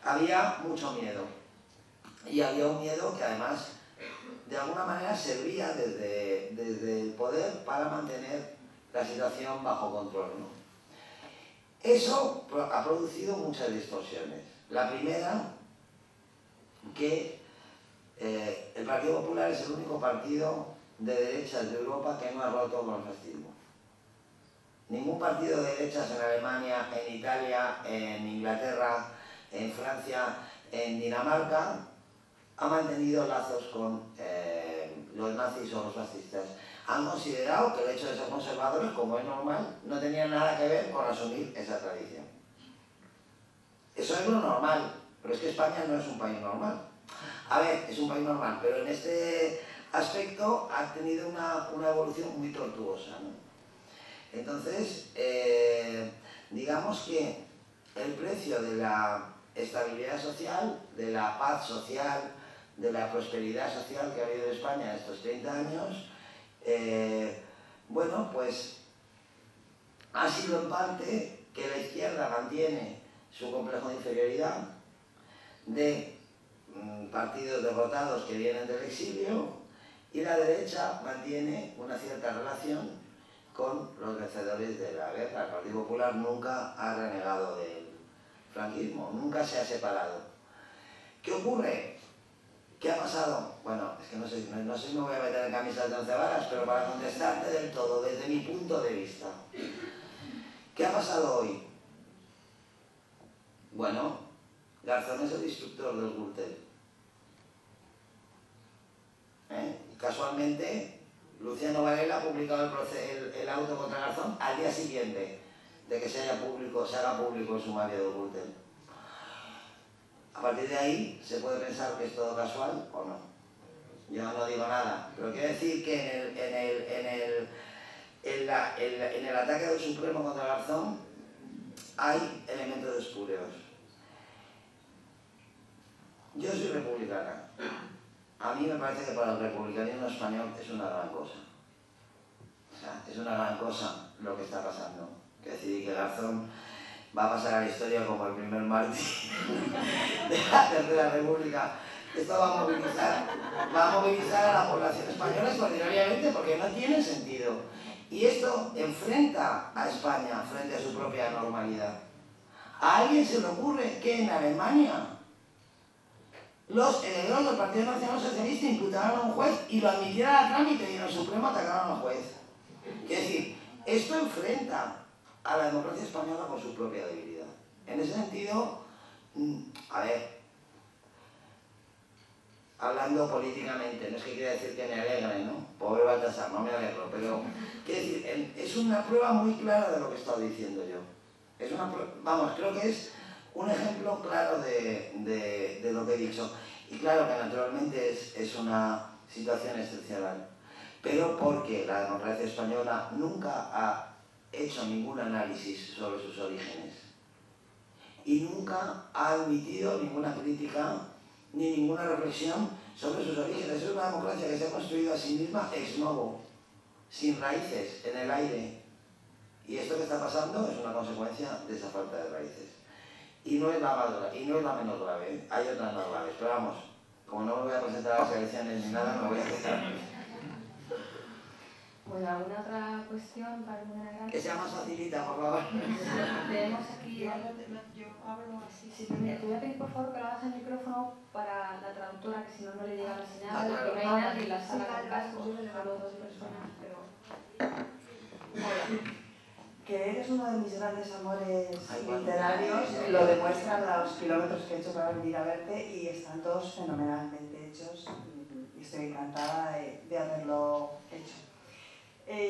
Había mucho miedo. Y había un miedo que además, de alguna manera, servía desde el poder para mantener la situación bajo control, ¿no? Eso ha producido muchas distorsiones. La primera, que el Partido Popular es el único partido de derechas de Europa que no ha roto con el fascismo. Ningún partido de derechas en Alemania, en Italia, en Inglaterra, en Francia, en Dinamarca ha mantenido lazos con los nazis o los fascistas. Han considerado que el hecho de ser conservadores, como es normal, no tenía nada que ver con asumir esa tradición. Eso es lo normal, pero es que España no es un país normal. A ver, es un país normal, pero en este aspecto ha tenido una evolución muy tortuosa, ¿no? Entonces, digamos que el precio de la estabilidad social, de la paz social, de la prosperidad social que ha habido en España en estos 30 años, bueno, pues ha sido en parte que la izquierda mantiene su complejo de inferioridad, de partidos derrotados que vienen del exilio, y la derecha mantiene una cierta relación con los vencedores de la guerra. El Partido Popular nunca ha renegado del franquismo, nunca se ha separado. ¿Qué ocurre? ¿Qué ha pasado? Bueno, es que no sé si me voy a meter en camisas de 11 varas, pero para contestarte del todo, desde mi punto de vista. ¿Qué ha pasado hoy? Bueno, Garzón es el instructor del Gürtel. Casualmente, Luciano Varela ha publicado el auto contra Garzón al día siguiente de que se haga público el sumario del Gürtel. A partir de ahí se puede pensar que es todo casual o no. Yo no digo nada, pero quiero decir que en el ataque del Supremo contra Garzón hay elementos espurios. Yo soy republicana. A mí me parece que para el republicanismo español es una gran cosa. O sea, es una gran cosa lo que está pasando. Es decir, que Garzón va a pasar a la historia como el primer mártir de la Tercera República. Esto va a movilizar a la población española extraordinariamente porque no tiene sentido. Y esto enfrenta a España frente a su propia normalidad. ¿A alguien se le ocurre que en Alemania los herederos del Partido Nacional Socialista imputaron a un juez y lo admitieron a trámite y en el Supremo atacaron al juez? Es decir, esto enfrenta a la democracia española con su propia debilidad. En ese sentido, a ver, hablando políticamente, no es que quiera decir que me alegre, ¿no? Pobre Baltasar, no me alegro, pero quiero decir, es una prueba muy clara de lo que he estado diciendo yo. Es una, vamos, creo que es un ejemplo claro de lo que he dicho. Y claro que naturalmente es una situación excepcional, pero porque la democracia española nunca ha hecho ningún análisis sobre sus orígenes y nunca ha admitido ninguna crítica ni ninguna reflexión sobre sus orígenes. Es una democracia que se ha construido a sí misma ex novo, sin raíces, en el aire. Y esto que está pasando es una consecuencia de esa falta de raíces. Y no es la menos grave, ¿eh? Hay otras más graves, pero vamos, como no me voy a presentar a las elecciones ni nada, me voy a quedar. Pues alguna otra cuestión para Almudena Grandes. Que sea más facilita, por favor. Tenemos aquí... Yo hablo así. Sí, te voy a pedir por favor que lo hagas el micrófono para la traductora, que si no, no le llega la señal, claro. porque no hay nadie en la sala con cascos, solo 2 personas, pero... Hola. Que eres uno de mis grandes amores Ay, bueno. literarios, lo demuestran los kilómetros que he hecho para venir a verte y están todos fenomenalmente hechos y estoy encantada de haberlo hecho.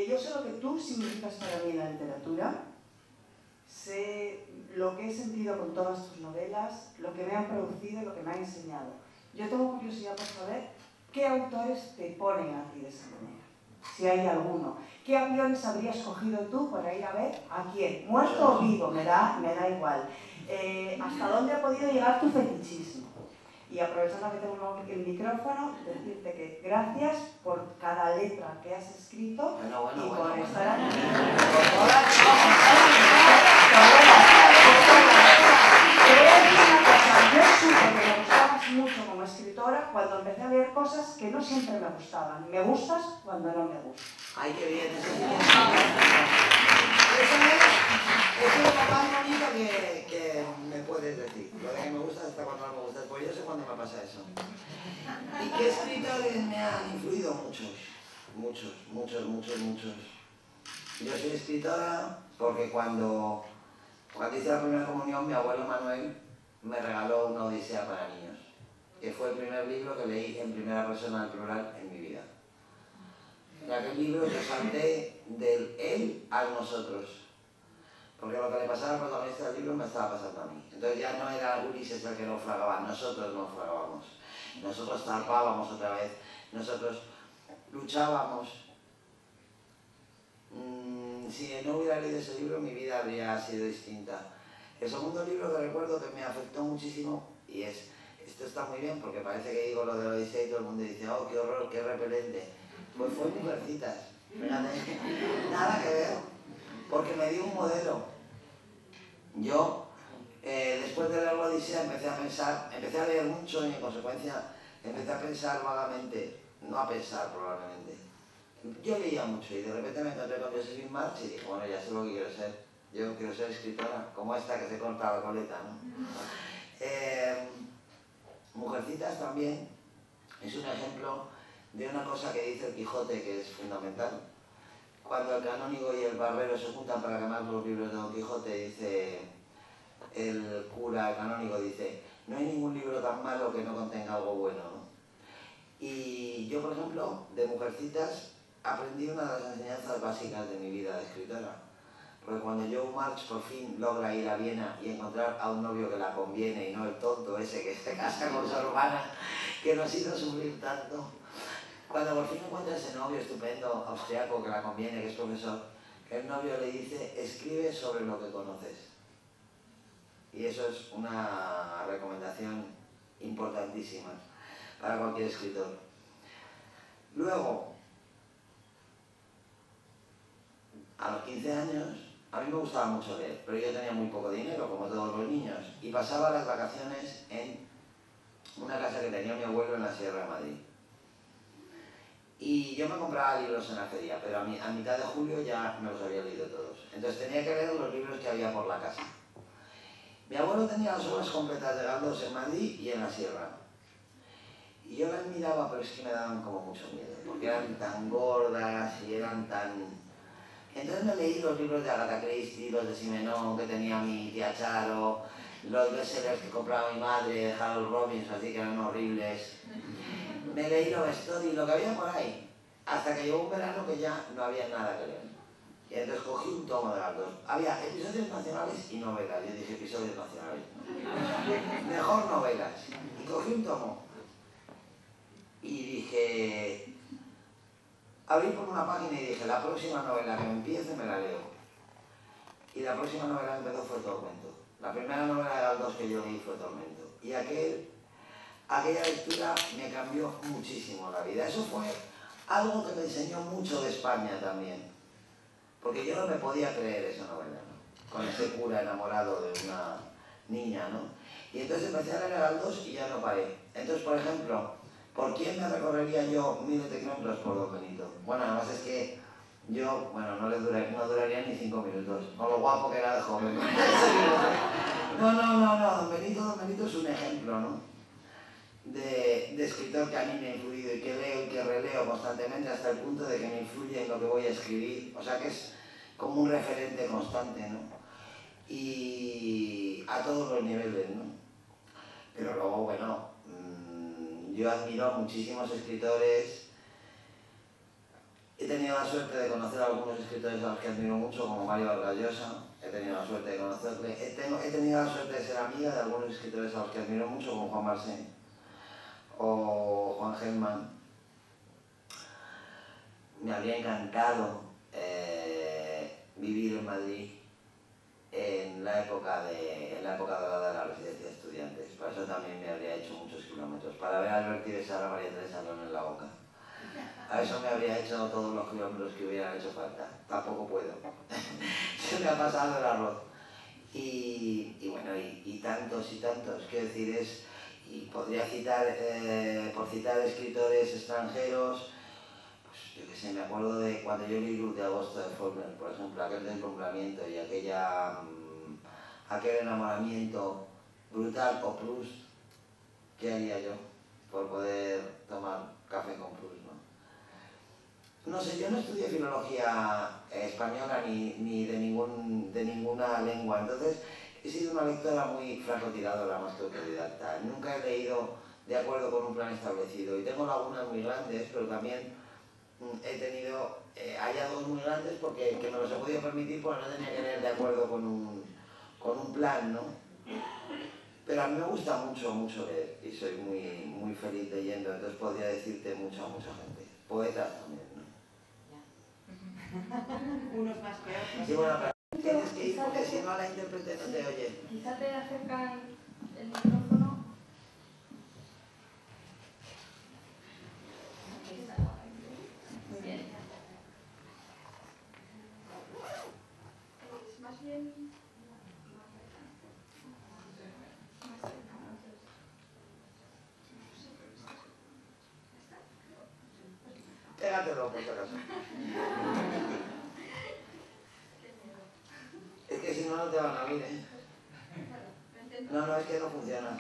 Yo sé lo que tú significas para mí en la literatura, sé lo que he sentido con todas tus novelas, lo que me han producido y lo que me han enseñado. Yo tengo curiosidad por saber qué autores te ponen a ti de esa manera, si hay alguno. ¿Qué aviones habrías cogido tú para ir a ver a quién? ¿Muerto o vivo? Me da igual. ¿Hasta dónde ha podido llegar tu fetichismo? Y aprovechando que tengo el micrófono, decirte que gracias por cada letra que has escrito y por estar aquí. Yo supe que me gustabas mucho como escritora cuando empecé a leer cosas que no siempre me gustaban. Me gustas cuando no me gustas. Ay, qué bien, eso es lo más bonito que me puedes decir. Lo de que me gusta hasta cuando no me gusta, pues yo sé cuándo me pasa eso. ¿Y qué escritores me han influido? Muchos. Yo soy escritora porque cuando hice la primera comunión, mi abuelo Manuel me regaló Una Odisea para niños, que fue el primer libro que leí en primera persona al plural en mi vida. En aquel libro yo salté del él al nosotros, porque lo que le pasaba al protagonista del libro me estaba pasando a mí. Entonces ya no era Ulises el que naufragaba, nosotros naufragábamos. Nosotros zarpábamos otra vez, nosotros luchábamos. Si no hubiera leído ese libro, mi vida habría sido distinta. El segundo libro que recuerdo que me afectó muchísimo, y esto está muy bien porque parece que digo lo de la Odisea y todo el mundo dice, oh, qué horror, qué repelente. Pues fue Mujercitas, fíjate, nada que ver, porque me dio un modelo. Yo, después de leer la Odisea, empecé a leer mucho y en consecuencia empecé a pensar vagamente, no a pensar probablemente. Yo leía mucho y de repente me encontré con Josephine March y dije, bueno, ya sé lo que quiero ser. Yo quiero ser escritora, como esta que se corta la coleta, ¿no? Mujercitas también es un ejemplo de una cosa que dice el Quijote que es fundamental. Cuando el canónigo y el barbero se juntan para quemar los libros de Don Quijote, dice el cura, el canónigo, dice, no hay ningún libro tan malo que no contenga algo bueno, ¿no? Y yo, por ejemplo, de Mujercitas aprendí una de las enseñanzas básicas de mi vida de escritora. Porque cuando Joe March por fin logra ir a Viena y encontrar a un novio que la conviene y no el tonto ese que se casa con su hermana, que nos hizo sufrir tanto, cuando por fin encuentra ese novio estupendo, austriaco, que la conviene, que es profesor, el novio le dice, escribe sobre lo que conoces. Y eso es una recomendación importantísima para cualquier escritor. Luego, a los 15 años, a mí me gustaba mucho leer, pero yo tenía muy poco dinero, como todos los niños, y pasaba las vacaciones en una casa que tenía mi abuelo en la Sierra de Madrid. Y yo me compraba libros en la feria, pero a mitad de julio ya me los había leído todos. Entonces tenía que leer los libros que había por la casa. Mi abuelo tenía las obras completas de Galdós en Madrid y en la Sierra. Y yo las miraba, pero es que me daban como mucho miedo, porque eran tan gordas y eran tan... Entonces me leí los libros de Agatha Christie, los de Simenon que tenía mi tía Charo, los bestsellers que compraba mi madre, de Harold Robbins, así que eran horribles. Me leí los Story, lo que había por ahí, hasta que llegó un verano que ya no había nada que leer. Y entonces cogí un tomo de las dos. Había episodios nacionales y novelas. Yo dije, episodios nacionales. Mejor novelas. Y cogí un tomo. Y dije... Abrí por una página y dije, la próxima novela que me empiece me la leo. Y la próxima novela que empezó fue Tormento. La primera novela de Galdós que yo leí fue Tormento. Y aquella lectura me cambió muchísimo la vida. Eso fue algo que me enseñó mucho de España también. Porque yo no me podía creer esa novela, ¿no? Con ese cura enamorado de una niña, ¿no? Y entonces empecé a leer a Galdós y ya no paré. Entonces, por ejemplo, ¿por quién me recorrería yo miles de kilómetros? Por Don Benito. Bueno, además es que yo, bueno, no duraría ni 5 minutos, con lo guapo que era de joven. No, Don Benito es un ejemplo, ¿no? De escritor que a mí me ha influido y que leo y que releo constantemente hasta el punto de que me influye en lo que voy a escribir, o sea que es como un referente constante, ¿no? Y a todos los niveles, ¿no? Pero luego, bueno, yo admiro a muchísimos escritores. He tenido la suerte de conocer a algunos escritores a los que admiro mucho, como Mario Vargas Llosa. He tenido la suerte de conocerle. He tenido la suerte de ser amiga de algunos escritores a los que admiro mucho, como Juan Marsé o Juan Gelman. Me habría encantado vivir en Madrid en la época dorada de la residencia de estudiantes. Para eso también me habría hecho muchos kilómetros, para ver a Alberti besar a María Teresa León en la boca. A eso me habría hecho todos los kilómetros que hubieran hecho falta. Tampoco puedo. Se me ha pasado el arroz. Y bueno, y tantos. Quiero decir, y podría citar, por citar escritores extranjeros, pues yo qué sé, me acuerdo de cuando yo leí Luz de Agosto de Faulkner, por ejemplo, aquel deslumbramiento y aquel enamoramiento brutal, o Proust. ¿Qué haría yo por poder tomar café con Proust, no? No sé, yo no estudié filología española ni de ninguna lengua, entonces he sido una lectora muy francotiradora, más que autodidacta. Nunca he leído de acuerdo con un plan establecido y tengo lagunas muy grandes, pero también he tenido hallazgos muy grandes porque que me los he podido permitir porque no tenía que leer de acuerdo con un plan, ¿no? Pero a mí me gusta mucho leer y soy muy feliz leyendo, entonces podría decirte mucha gente. Poetas también, ¿no? Unos más que otros. Sí, bueno, pero tienes que ir porque si no la intérprete no te oye. Quizá te acercan el micrófono. Muy bien. Es más bien... Pégatelo, por si acaso. Es que si no, no te van a oír, ¿eh? No, es que no funciona.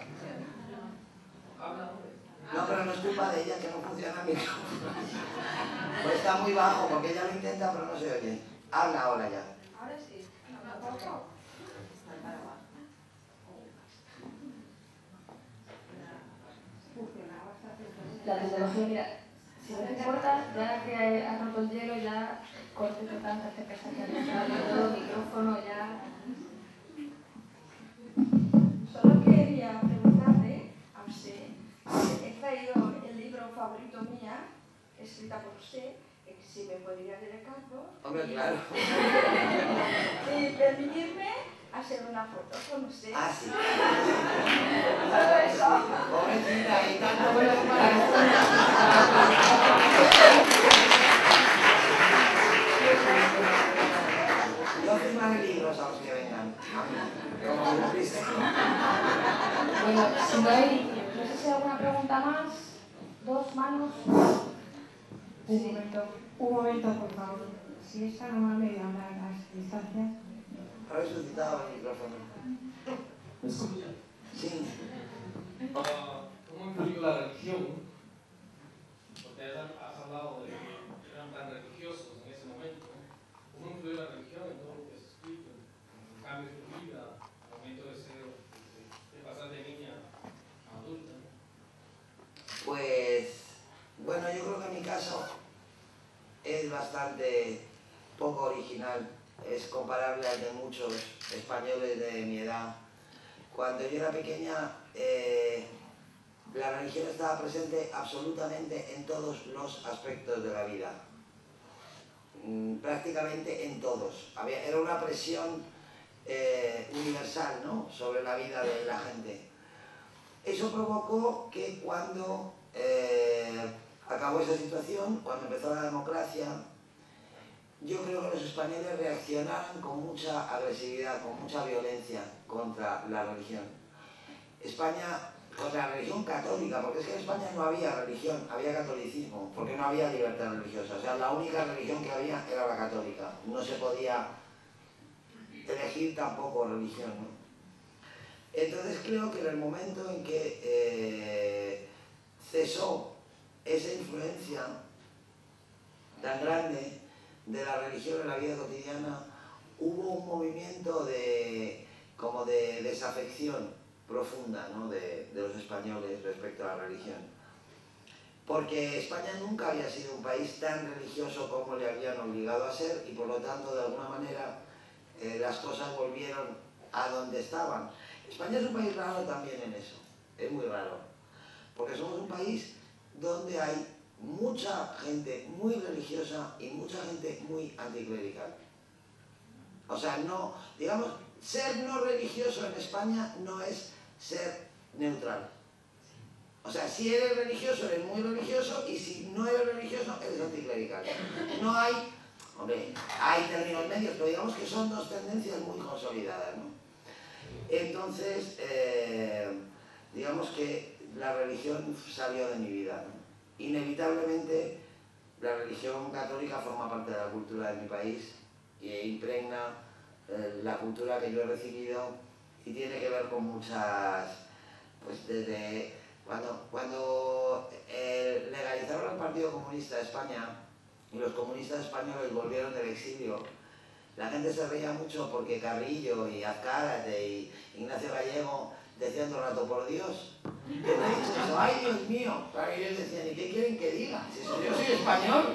No, pero no es culpa de ella que no funciona el micrófono. Pues está muy bajo, porque ella lo intenta, pero no se oye. Habla ahora ya. Ahora sí. ¿Habla poco? La tecnología, mira, si no te importa, ya que has roto el hielo, ya corte total, te acercas al todo, micrófono, ya... Solo quería preguntarle a usted, he traído el libro favorito mía, escrita por usted, que si me podría dedicarlo. Hombre, claro. Y permitirme hacer una foto con usted. Ah, sí. Todo eso. Pobrecita, y tanto bueno para yo firmaré libros a los que vengan. Como cumpliste. Bueno, si no hay, no sé si hay alguna pregunta más, dos manos. Un momento, por favor. Si es tan amable de hablar a las distancias. Ha resucitado el micrófono. ¿Me escucha? Sí. ¿Cómo influyó la religión? Porque has hablado de que eran tan religiosos en ese momento. ¿Cómo influyó la religión en todo lo que se explica? En el cambio de tu vida, el aumento de deseo de pasar de niña a adulta. Pues, bueno, yo creo que en mi caso es bastante poco original. Es comparable al de muchos españoles de mi edad. Cuando yo era pequeña, la religión estaba presente absolutamente en todos los aspectos de la vida. Prácticamente en todos. Era una presión universal, ¿no?, sobre la vida de la gente. Eso provocó que cuando acabó esa situación, cuando empezó la democracia, yo creo que los españoles reaccionaron con mucha agresividad, con mucha violencia contra la religión. España, contra la religión católica, porque es que en España no había religión, había catolicismo, porque no había libertad religiosa. O sea, la única religión que había era la católica. No se podía elegir tampoco religión, ¿no? Entonces creo que en el momento en que cesó esa influencia tan grande de la religión en la vida cotidiana, hubo un movimiento como de desafección profunda, ¿no?, de los españoles respecto a la religión. Porque España nunca había sido un país tan religioso como le habían obligado a ser y por lo tanto, de alguna manera, las cosas volvieron a donde estaban. España es un país raro también en eso, es muy raro, porque somos un país donde hay mucha gente muy religiosa y mucha gente muy anticlerical. O sea, no, digamos, ser no religioso en España no es ser neutral. O sea, si eres religioso, eres muy religioso, y si no eres religioso, eres anticlerical. No hay, hombre, hay términos medios, pero digamos que son dos tendencias muy consolidadas, ¿no? Entonces, digamos que la religión salió de mi vida, ¿no? Inevitablemente, la religión católica forma parte de la cultura de mi país e impregna la cultura que yo he recibido y tiene que ver con muchas, pues desde cuando legalizaron el Partido Comunista de España y los comunistas españoles volvieron del exilio, La gente se reía mucho porque Carrillo y Azcárate y Ignacio Gallego decían todo el rato, por Dios, ¿quién ha dicho eso? ¡Ay, Dios mío! Claro, ellos decían, ¿y qué quieren que diga? Si yo soy español.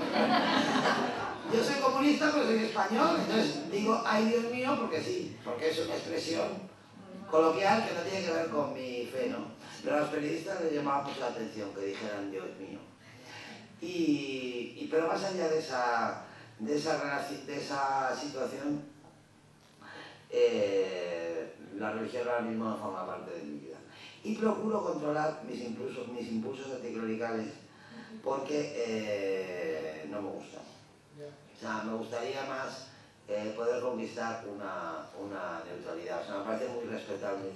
Yo soy comunista, pero soy español. Entonces digo, ¡ay, Dios mío! Porque sí, porque es una expresión coloquial que no tiene que ver con mi fe, ¿no? Pero a los periodistas les llamaba mucho la atención que dijeran, Dios mío. Pero más allá de esa situación, la religión ahora mismo no forma parte de mi vida. Y procuro controlar mis impulsos anticlericales porque no me gustan. O sea, me gustaría más poder conquistar una neutralidad. O sea, me parece muy respetable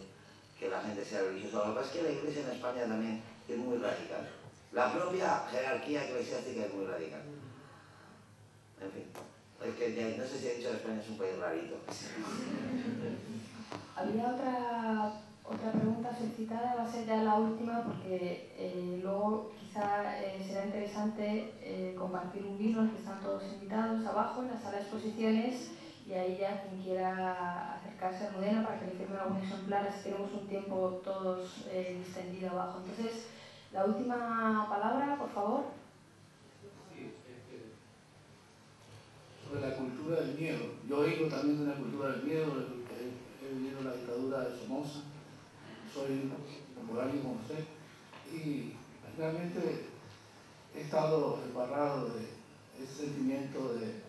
que la gente sea religiosa. Lo que pasa es que la Iglesia en España también es muy radical. La propia jerarquía eclesiástica es muy radical. En fin, es que ya, no sé si he dicho que España es un país rarito. Había otra pregunta solicitada, va a ser ya la última porque luego quizá será interesante compartir un vino, que están todos invitados abajo en la sala de exposiciones, y ahí ya quien quiera acercarse a Almudena para que le firme algún ejemplar, así tenemos un tiempo todos distendido abajo. Entonces, la última palabra, por favor. Sí, sobre la cultura del miedo. Yo oigo también de una cultura del miedo, he vivido la dictadura de Somoza, soy temporario como usted, y realmente he estado embarrado de ese sentimiento de,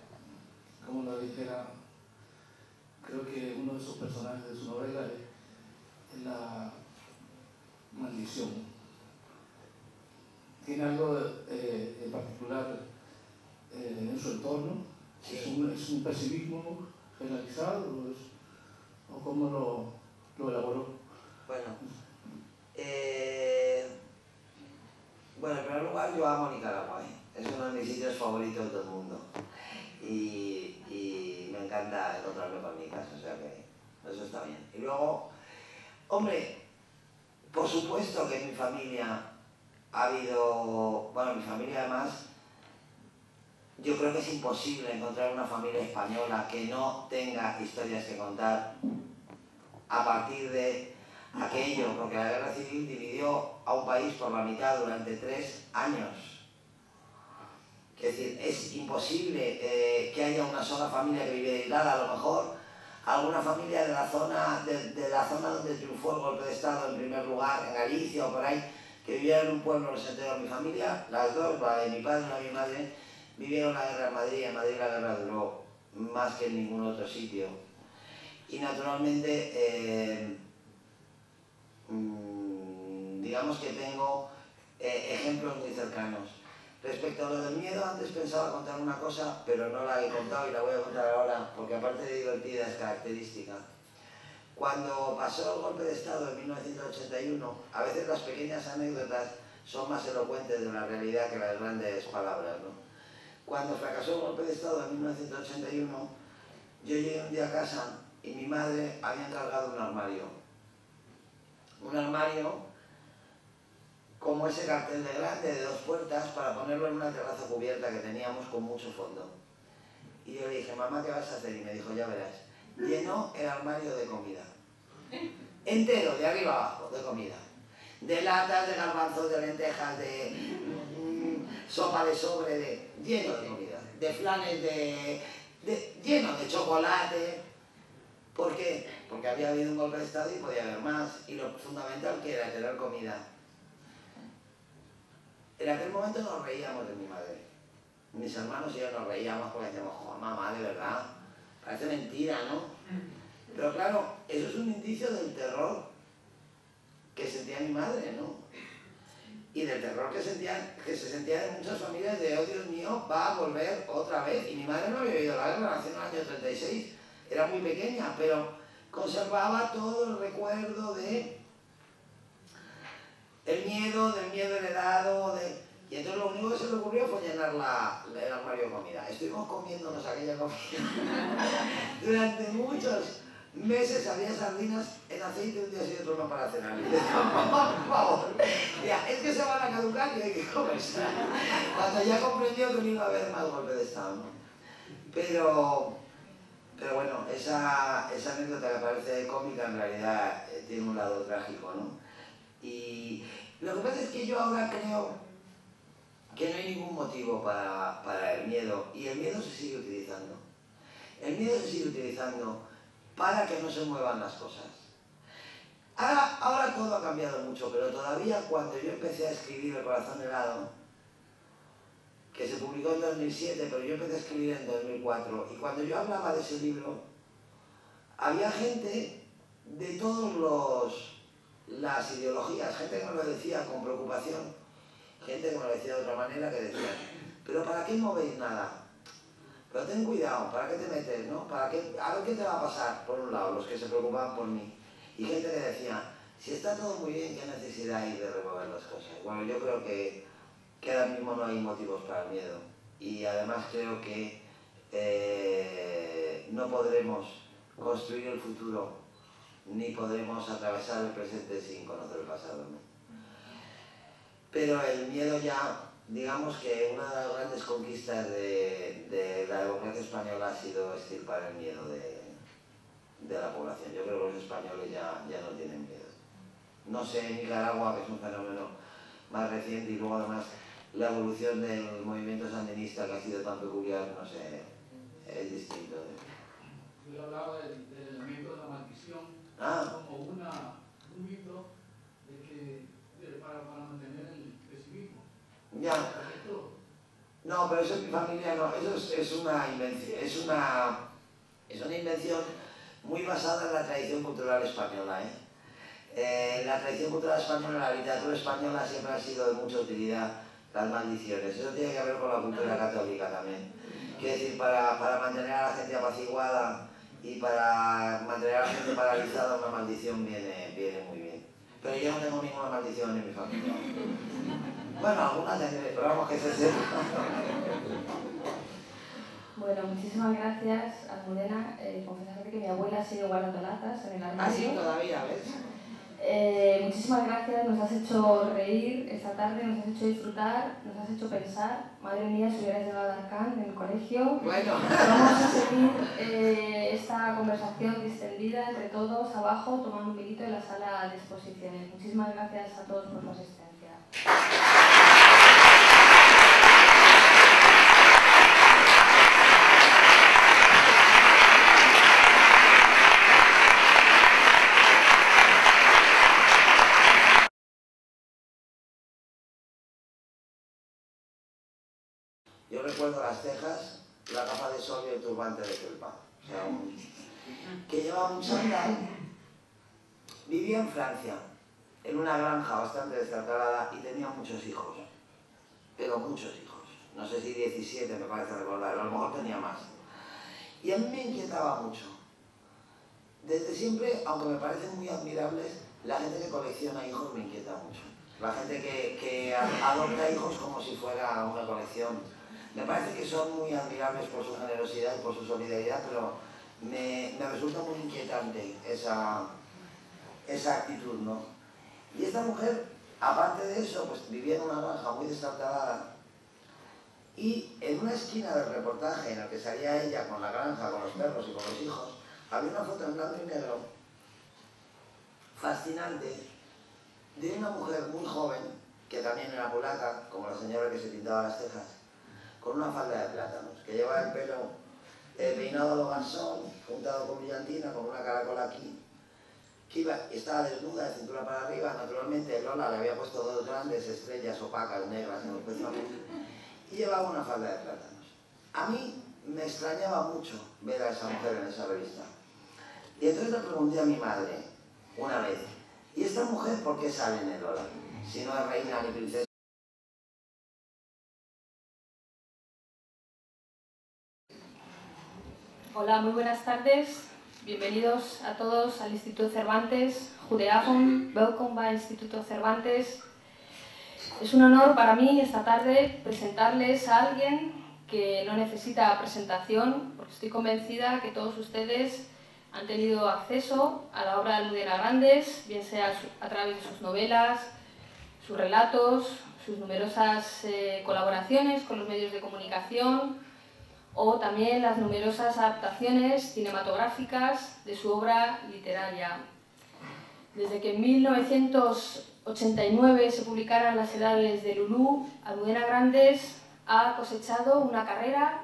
como lo dijera, creo que uno de sus personajes de su novela es la maldición. ¿Tiene algo en particular en su entorno? Sí. ¿Es un pesimismo generalizado o cómo lo elaboró? Bueno, en primer lugar yo amo Nicaragua, es uno de mis sitios favoritos del mundo y me encanta encontrarme con Nicas, o sea que eso está bien. Y luego, hombre, por supuesto que en mi familia ha habido, bueno, mi familia además, yo creo que es imposible encontrar una familia española que no tenga historias que contar a partir de aquello, porque la guerra civil dividió a un país por la mitad durante 3 años. Es decir, es imposible que haya una sola familia que vive aislada. A lo mejor alguna familia de la zona donde triunfó el golpe de Estado en primer lugar, en Galicia o por ahí, que vivieron en un pueblo, los enteró mi familia, las dos, la de mi padre y la de mi madre, vivieron la guerra en Madrid. En Madrid la guerra duró más que en ningún otro sitio. Y naturalmente, digamos que tengo ejemplos muy cercanos. Respecto a lo del miedo, antes pensaba contar una cosa, pero no la he contado y la voy a contar ahora, porque aparte de divertida es característica. Cuando pasó el golpe de Estado en 1981, a veces las pequeñas anécdotas son más elocuentes de la realidad que las grandes palabras, ¿no? Cuando fracasó el golpe de Estado en 1981, yo llegué un día a casa y mi madre había encargado un armario. Un armario como ese cartel de grande de 2 puertas para ponerlo en una terraza cubierta que teníamos con mucho fondo. Y yo le dije, mamá, ¿qué vas a hacer? Y me dijo, ya verás. Llenó el armario de comida. Entero, de arriba abajo, de comida. De latas, de garbanzos, de lentejas, de sopa de sobre, lleno de comida. De flanes, lleno de chocolate. ¿Por qué? Porque había habido un golpe de Estado y podía haber más. Y lo fundamental que era tener comida. En aquel momento nos reíamos de mi madre. Mis hermanos y yo nos reíamos porque decíamos, joder, mamá, de verdad, parece mentira, ¿no? Pero claro, eso es un indicio del terror que sentía mi madre, ¿no? Y del terror que se sentía en muchas familias de, oh Dios mío, va a volver otra vez. Y mi madre no había vivido la guerra, nació en el año 36, era muy pequeña, pero conservaba todo el recuerdo de el miedo, del miedo heredado, y entonces lo único que se le ocurrió fue llenar el armario de comida. Estuvimos comiéndonos aquella comida. Durante muchos meses había sardinas en aceite un día y otro no para cenar. Y decía, mamá, por favor, mira, es que se van a caducar y hay que comerse. Cuando ya comprendió que no iba a haber más golpe de Estado, ¿no? Pero Pero bueno, esa anécdota que parece cómica en realidad tiene un lado trágico, ¿no? Y lo que pasa es que yo ahora creo que no hay ningún motivo para el miedo, y el miedo se sigue utilizando. El miedo se sigue utilizando para que no se muevan las cosas. Ahora todo ha cambiado mucho, pero todavía cuando yo empecé a escribir El corazón helado, que se publicó en 2007, pero yo empecé a escribir en 2004, y cuando yo hablaba de ese libro, había gente de todas las ideologías, gente que me lo decía con preocupación, gente que me lo decía de otra manera, que decía, pero ¿para qué no veis nada? Pero ten cuidado, ¿para qué te metes, no? ¿Para qué? A ver qué te va a pasar, por un lado, los que se preocupaban por mí. Y gente que decía, si está todo muy bien, ¿qué necesidad hay de remover las cosas? Bueno, yo creo que ahora mismo no hay motivos para el miedo. Y además creo que no podremos construir el futuro, ni podremos atravesar el presente sin conocer el pasado, ¿no? Pero el miedo ya, digamos que una de las grandes conquistas de la democracia española ha sido extirpar el miedo de la población. Yo creo que los españoles ya no tienen miedo. No sé, en Nicaragua, que es un fenómeno más reciente, y luego además la evolución del movimiento sandinista, que ha sido tan peculiar, no sé, es distinto. Yo hablaba del elemento de la maldición como un mito para mantener el pesimismo. Ya. No, pero eso en mi familia no, eso es una invención muy basada en la tradición cultural española, la tradición cultural española, la literatura española siempre ha sido de mucha utilidad las maldiciones. Eso tiene que ver con la cultura católica también. Quiero decir, para mantener a la gente apaciguada y para mantener a la gente paralizada, una maldición viene muy bien. Pero yo no tengo ninguna maldición en mi familia. Bueno, algunas tendré, pero vamos que se sepa. Bueno, muchísimas gracias, Almudena. Confesarte que mi abuela sigue guardando latas en el armario. Ah, sí, todavía, ¿ves? Muchísimas gracias, nos has hecho reír esta tarde, nos has hecho disfrutar, nos has hecho pensar. Madre mía, si hubieras llevado a Arcán en el colegio. Bueno. Vamos a seguir esta conversación distendida entre todos abajo, tomando un vinito en la sala de exposiciones. Muchísimas gracias a todos por su asistencia. Yo recuerdo las cejas, la capa de sol y el turbante de felpa. O sea, que llevaba un chándal. Vivía en Francia, en una granja bastante destartalada, y tenía muchos hijos. Pero muchos hijos. No sé si 17, me parece recordar, a lo mejor tenía más. Y a mí me inquietaba mucho. Desde siempre, aunque me parecen muy admirables, la gente que colecciona hijos me inquieta mucho. La gente que adopta hijos como si fuera una colección. Me parece que son muy admirables por su generosidad y por su solidaridad, pero me resulta muy inquietante esa actitud, ¿no? Y esta mujer, aparte de eso, pues vivía en una granja muy destartalada, y en una esquina del reportaje en el que salía ella con la granja, con los perros y con los hijos, había una foto en blanco y negro fascinante de una mujer muy joven, que también era polaca, como la señora que se pintaba las cejas, con una falda de plátanos, que llevaba el pelo peinado a lo Gansón, juntado con brillantina, con una caracola aquí, que estaba desnuda de cintura para arriba. Naturalmente Lola le había puesto dos grandes estrellas opacas negras en los pezones, y llevaba una falda de plátanos. A mí me extrañaba mucho ver a esa mujer en esa revista. Y entonces le pregunté a mi madre una vez, ¿y esta mujer por qué sale en el Lola? Si no es reina ni princesa. Hola, muy buenas tardes. Bienvenidos a todos al Instituto Cervantes. Goedenavond, welkom bij Instituto Cervantes. Es un honor para mí esta tarde presentarles a alguien que no necesita presentación, porque estoy convencida que todos ustedes han tenido acceso a la obra de Almudena Grandes, bien sea a través de sus novelas, sus relatos, sus numerosas colaboraciones con los medios de comunicación, o también las numerosas adaptaciones cinematográficas de su obra literaria. Desde que en 1989 se publicaran Las Edades de Lulú, Almudena Grandes ha cosechado una carrera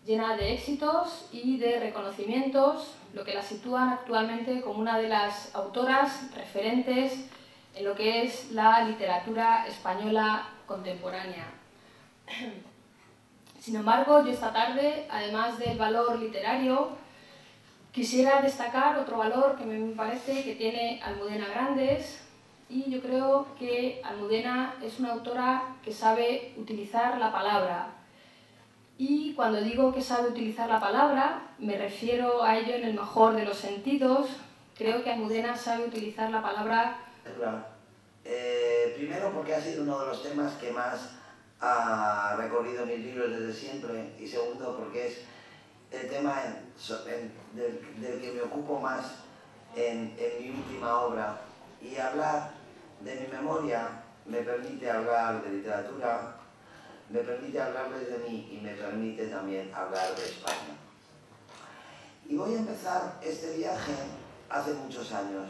llena de éxitos y de reconocimientos, lo que la sitúan actualmente como una de las autoras referentes en lo que es la literatura española contemporánea. Sin embargo, yo esta tarde, además del valor literario, quisiera destacar otro valor que me parece que tiene Almudena Grandes, y yo creo que Almudena es una autora que sabe utilizar la palabra. Y cuando digo que sabe utilizar la palabra, me refiero a ello en el mejor de los sentidos. Creo que Almudena sabe utilizar la palabra. Primero porque ha sido uno de los temas que más ha recorrido mis libros desde siempre, y segundo porque es el tema del que me ocupo más en mi última obra, y hablar de mi memoria me permite hablar de literatura, me permite hablarles de mí y me permite también hablar de España. Y voy a empezar este viaje hace muchos años.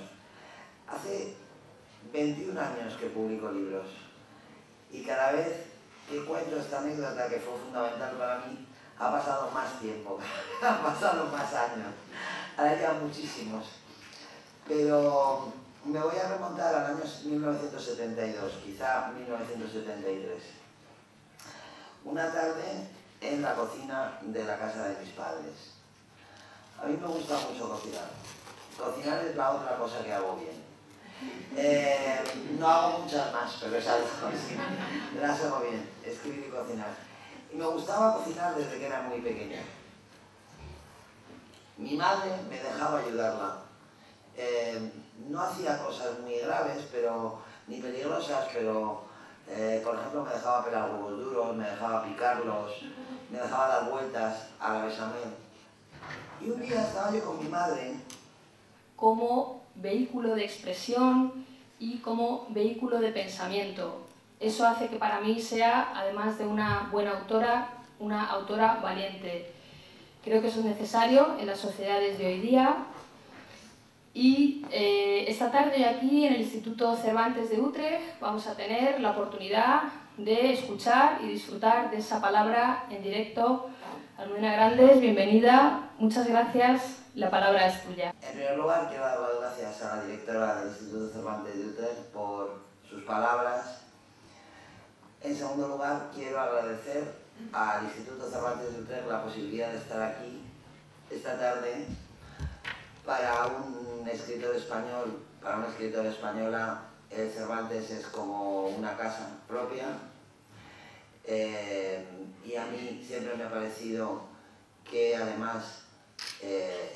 Hace 21 años que publico libros, y cada vez que cuento esta anécdota, que fue fundamental para mí, ha pasado más tiempo, han pasado más años, ahora ya muchísimos, pero me voy a remontar al año 1972, quizá 1973. Una tarde en la cocina de la casa de mis padres. A mí me gusta mucho cocinar. Cocinar es la otra cosa que hago bien. No hago muchas más, pero es algo así. Las hago bien, escribir y cocinar. Y me gustaba cocinar desde que era muy pequeña. Mi madre me dejaba ayudarla. No hacía cosas muy graves, ni peligrosas, pero por ejemplo me dejaba pelar huevos duros, me dejaba picarlos, me dejaba dar vueltas a la bechamel. Y un día estaba yo con mi madre como vehículo de expresión y como vehículo de pensamiento. Eso hace que para mí sea, además de una buena autora, una autora valiente. Creo que eso es necesario en las sociedades de hoy día. Y esta tarde aquí en el Instituto Cervantes de Utrecht vamos a tener la oportunidad de escuchar y disfrutar de esa palabra en directo. Almudena Grandes, bienvenida, muchas gracias, la palabra es tuya. En primer lugar, quiero dar las gracias a la directora del Instituto Cervantes de Utrecht por sus palabras. En segundo lugar, quiero agradecer al Instituto Cervantes de Utrecht la posibilidad de estar aquí esta tarde. Para un escritor español, para una escritora española, el Cervantes es como una casa propia. Y a mí siempre me ha parecido que además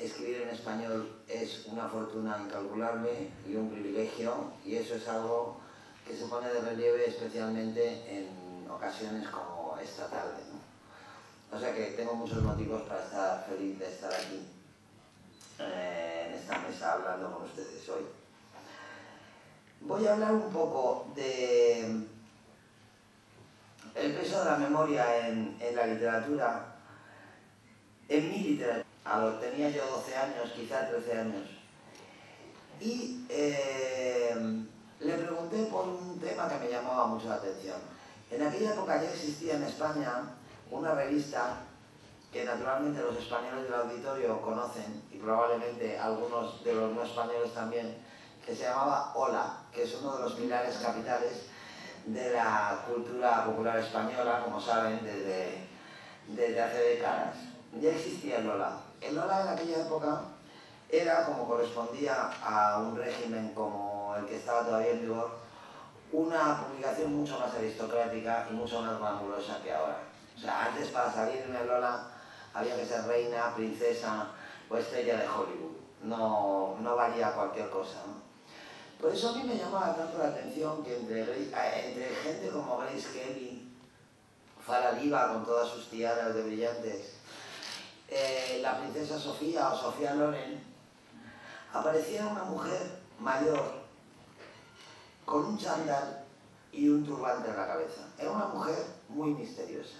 escribir en español es una fortuna incalculable y un privilegio, y eso es algo que se pone de relieve especialmente en ocasiones como esta tarde, ¿no? O sea que tengo muchos motivos para estar feliz de estar aquí en esta mesa hablando con ustedes hoy. Voy a hablar un poco de el peso de la memoria en la literatura, en mi literatura. Tenía yo 12 años, quizá 13 años, y le pregunté por un tema que me llamaba mucho la atención. En aquella época ya existía en España una revista que naturalmente los españoles del auditorio conocen, y probablemente algunos de los no españoles también, que se llamaba Hola, que es uno de los pilares capitales de la cultura popular española, como saben, desde hace décadas. Ya existía el Hola. El Hola en aquella época era, como correspondía a un régimen como el que estaba todavía en vigor, una publicación mucho más aristocrática y mucho más glamurosa que ahora. O sea, antes, para salir en el Hola había que ser reina, princesa o estrella de Hollywood. No valía cualquier cosa, ¿no? Por eso a mí me llamaba tanto la atención que entre gente como Grace Kelly, Farah Diva con todas sus tiaras de brillantes, la princesa Sofía o Sofía Loren, aparecía una mujer mayor con un chándal y un turbante en la cabeza. Era una mujer muy misteriosa.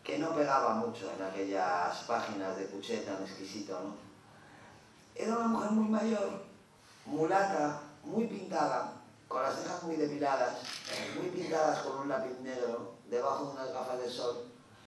que no pegaba mucho en aquellas páginas de Cuchet tan exquisito, ¿no? Era una mujer muy mayor, mulata, muy pintada, con las cejas muy depiladas, muy pintadas con un lápiz negro, debajo de unas gafas de sol,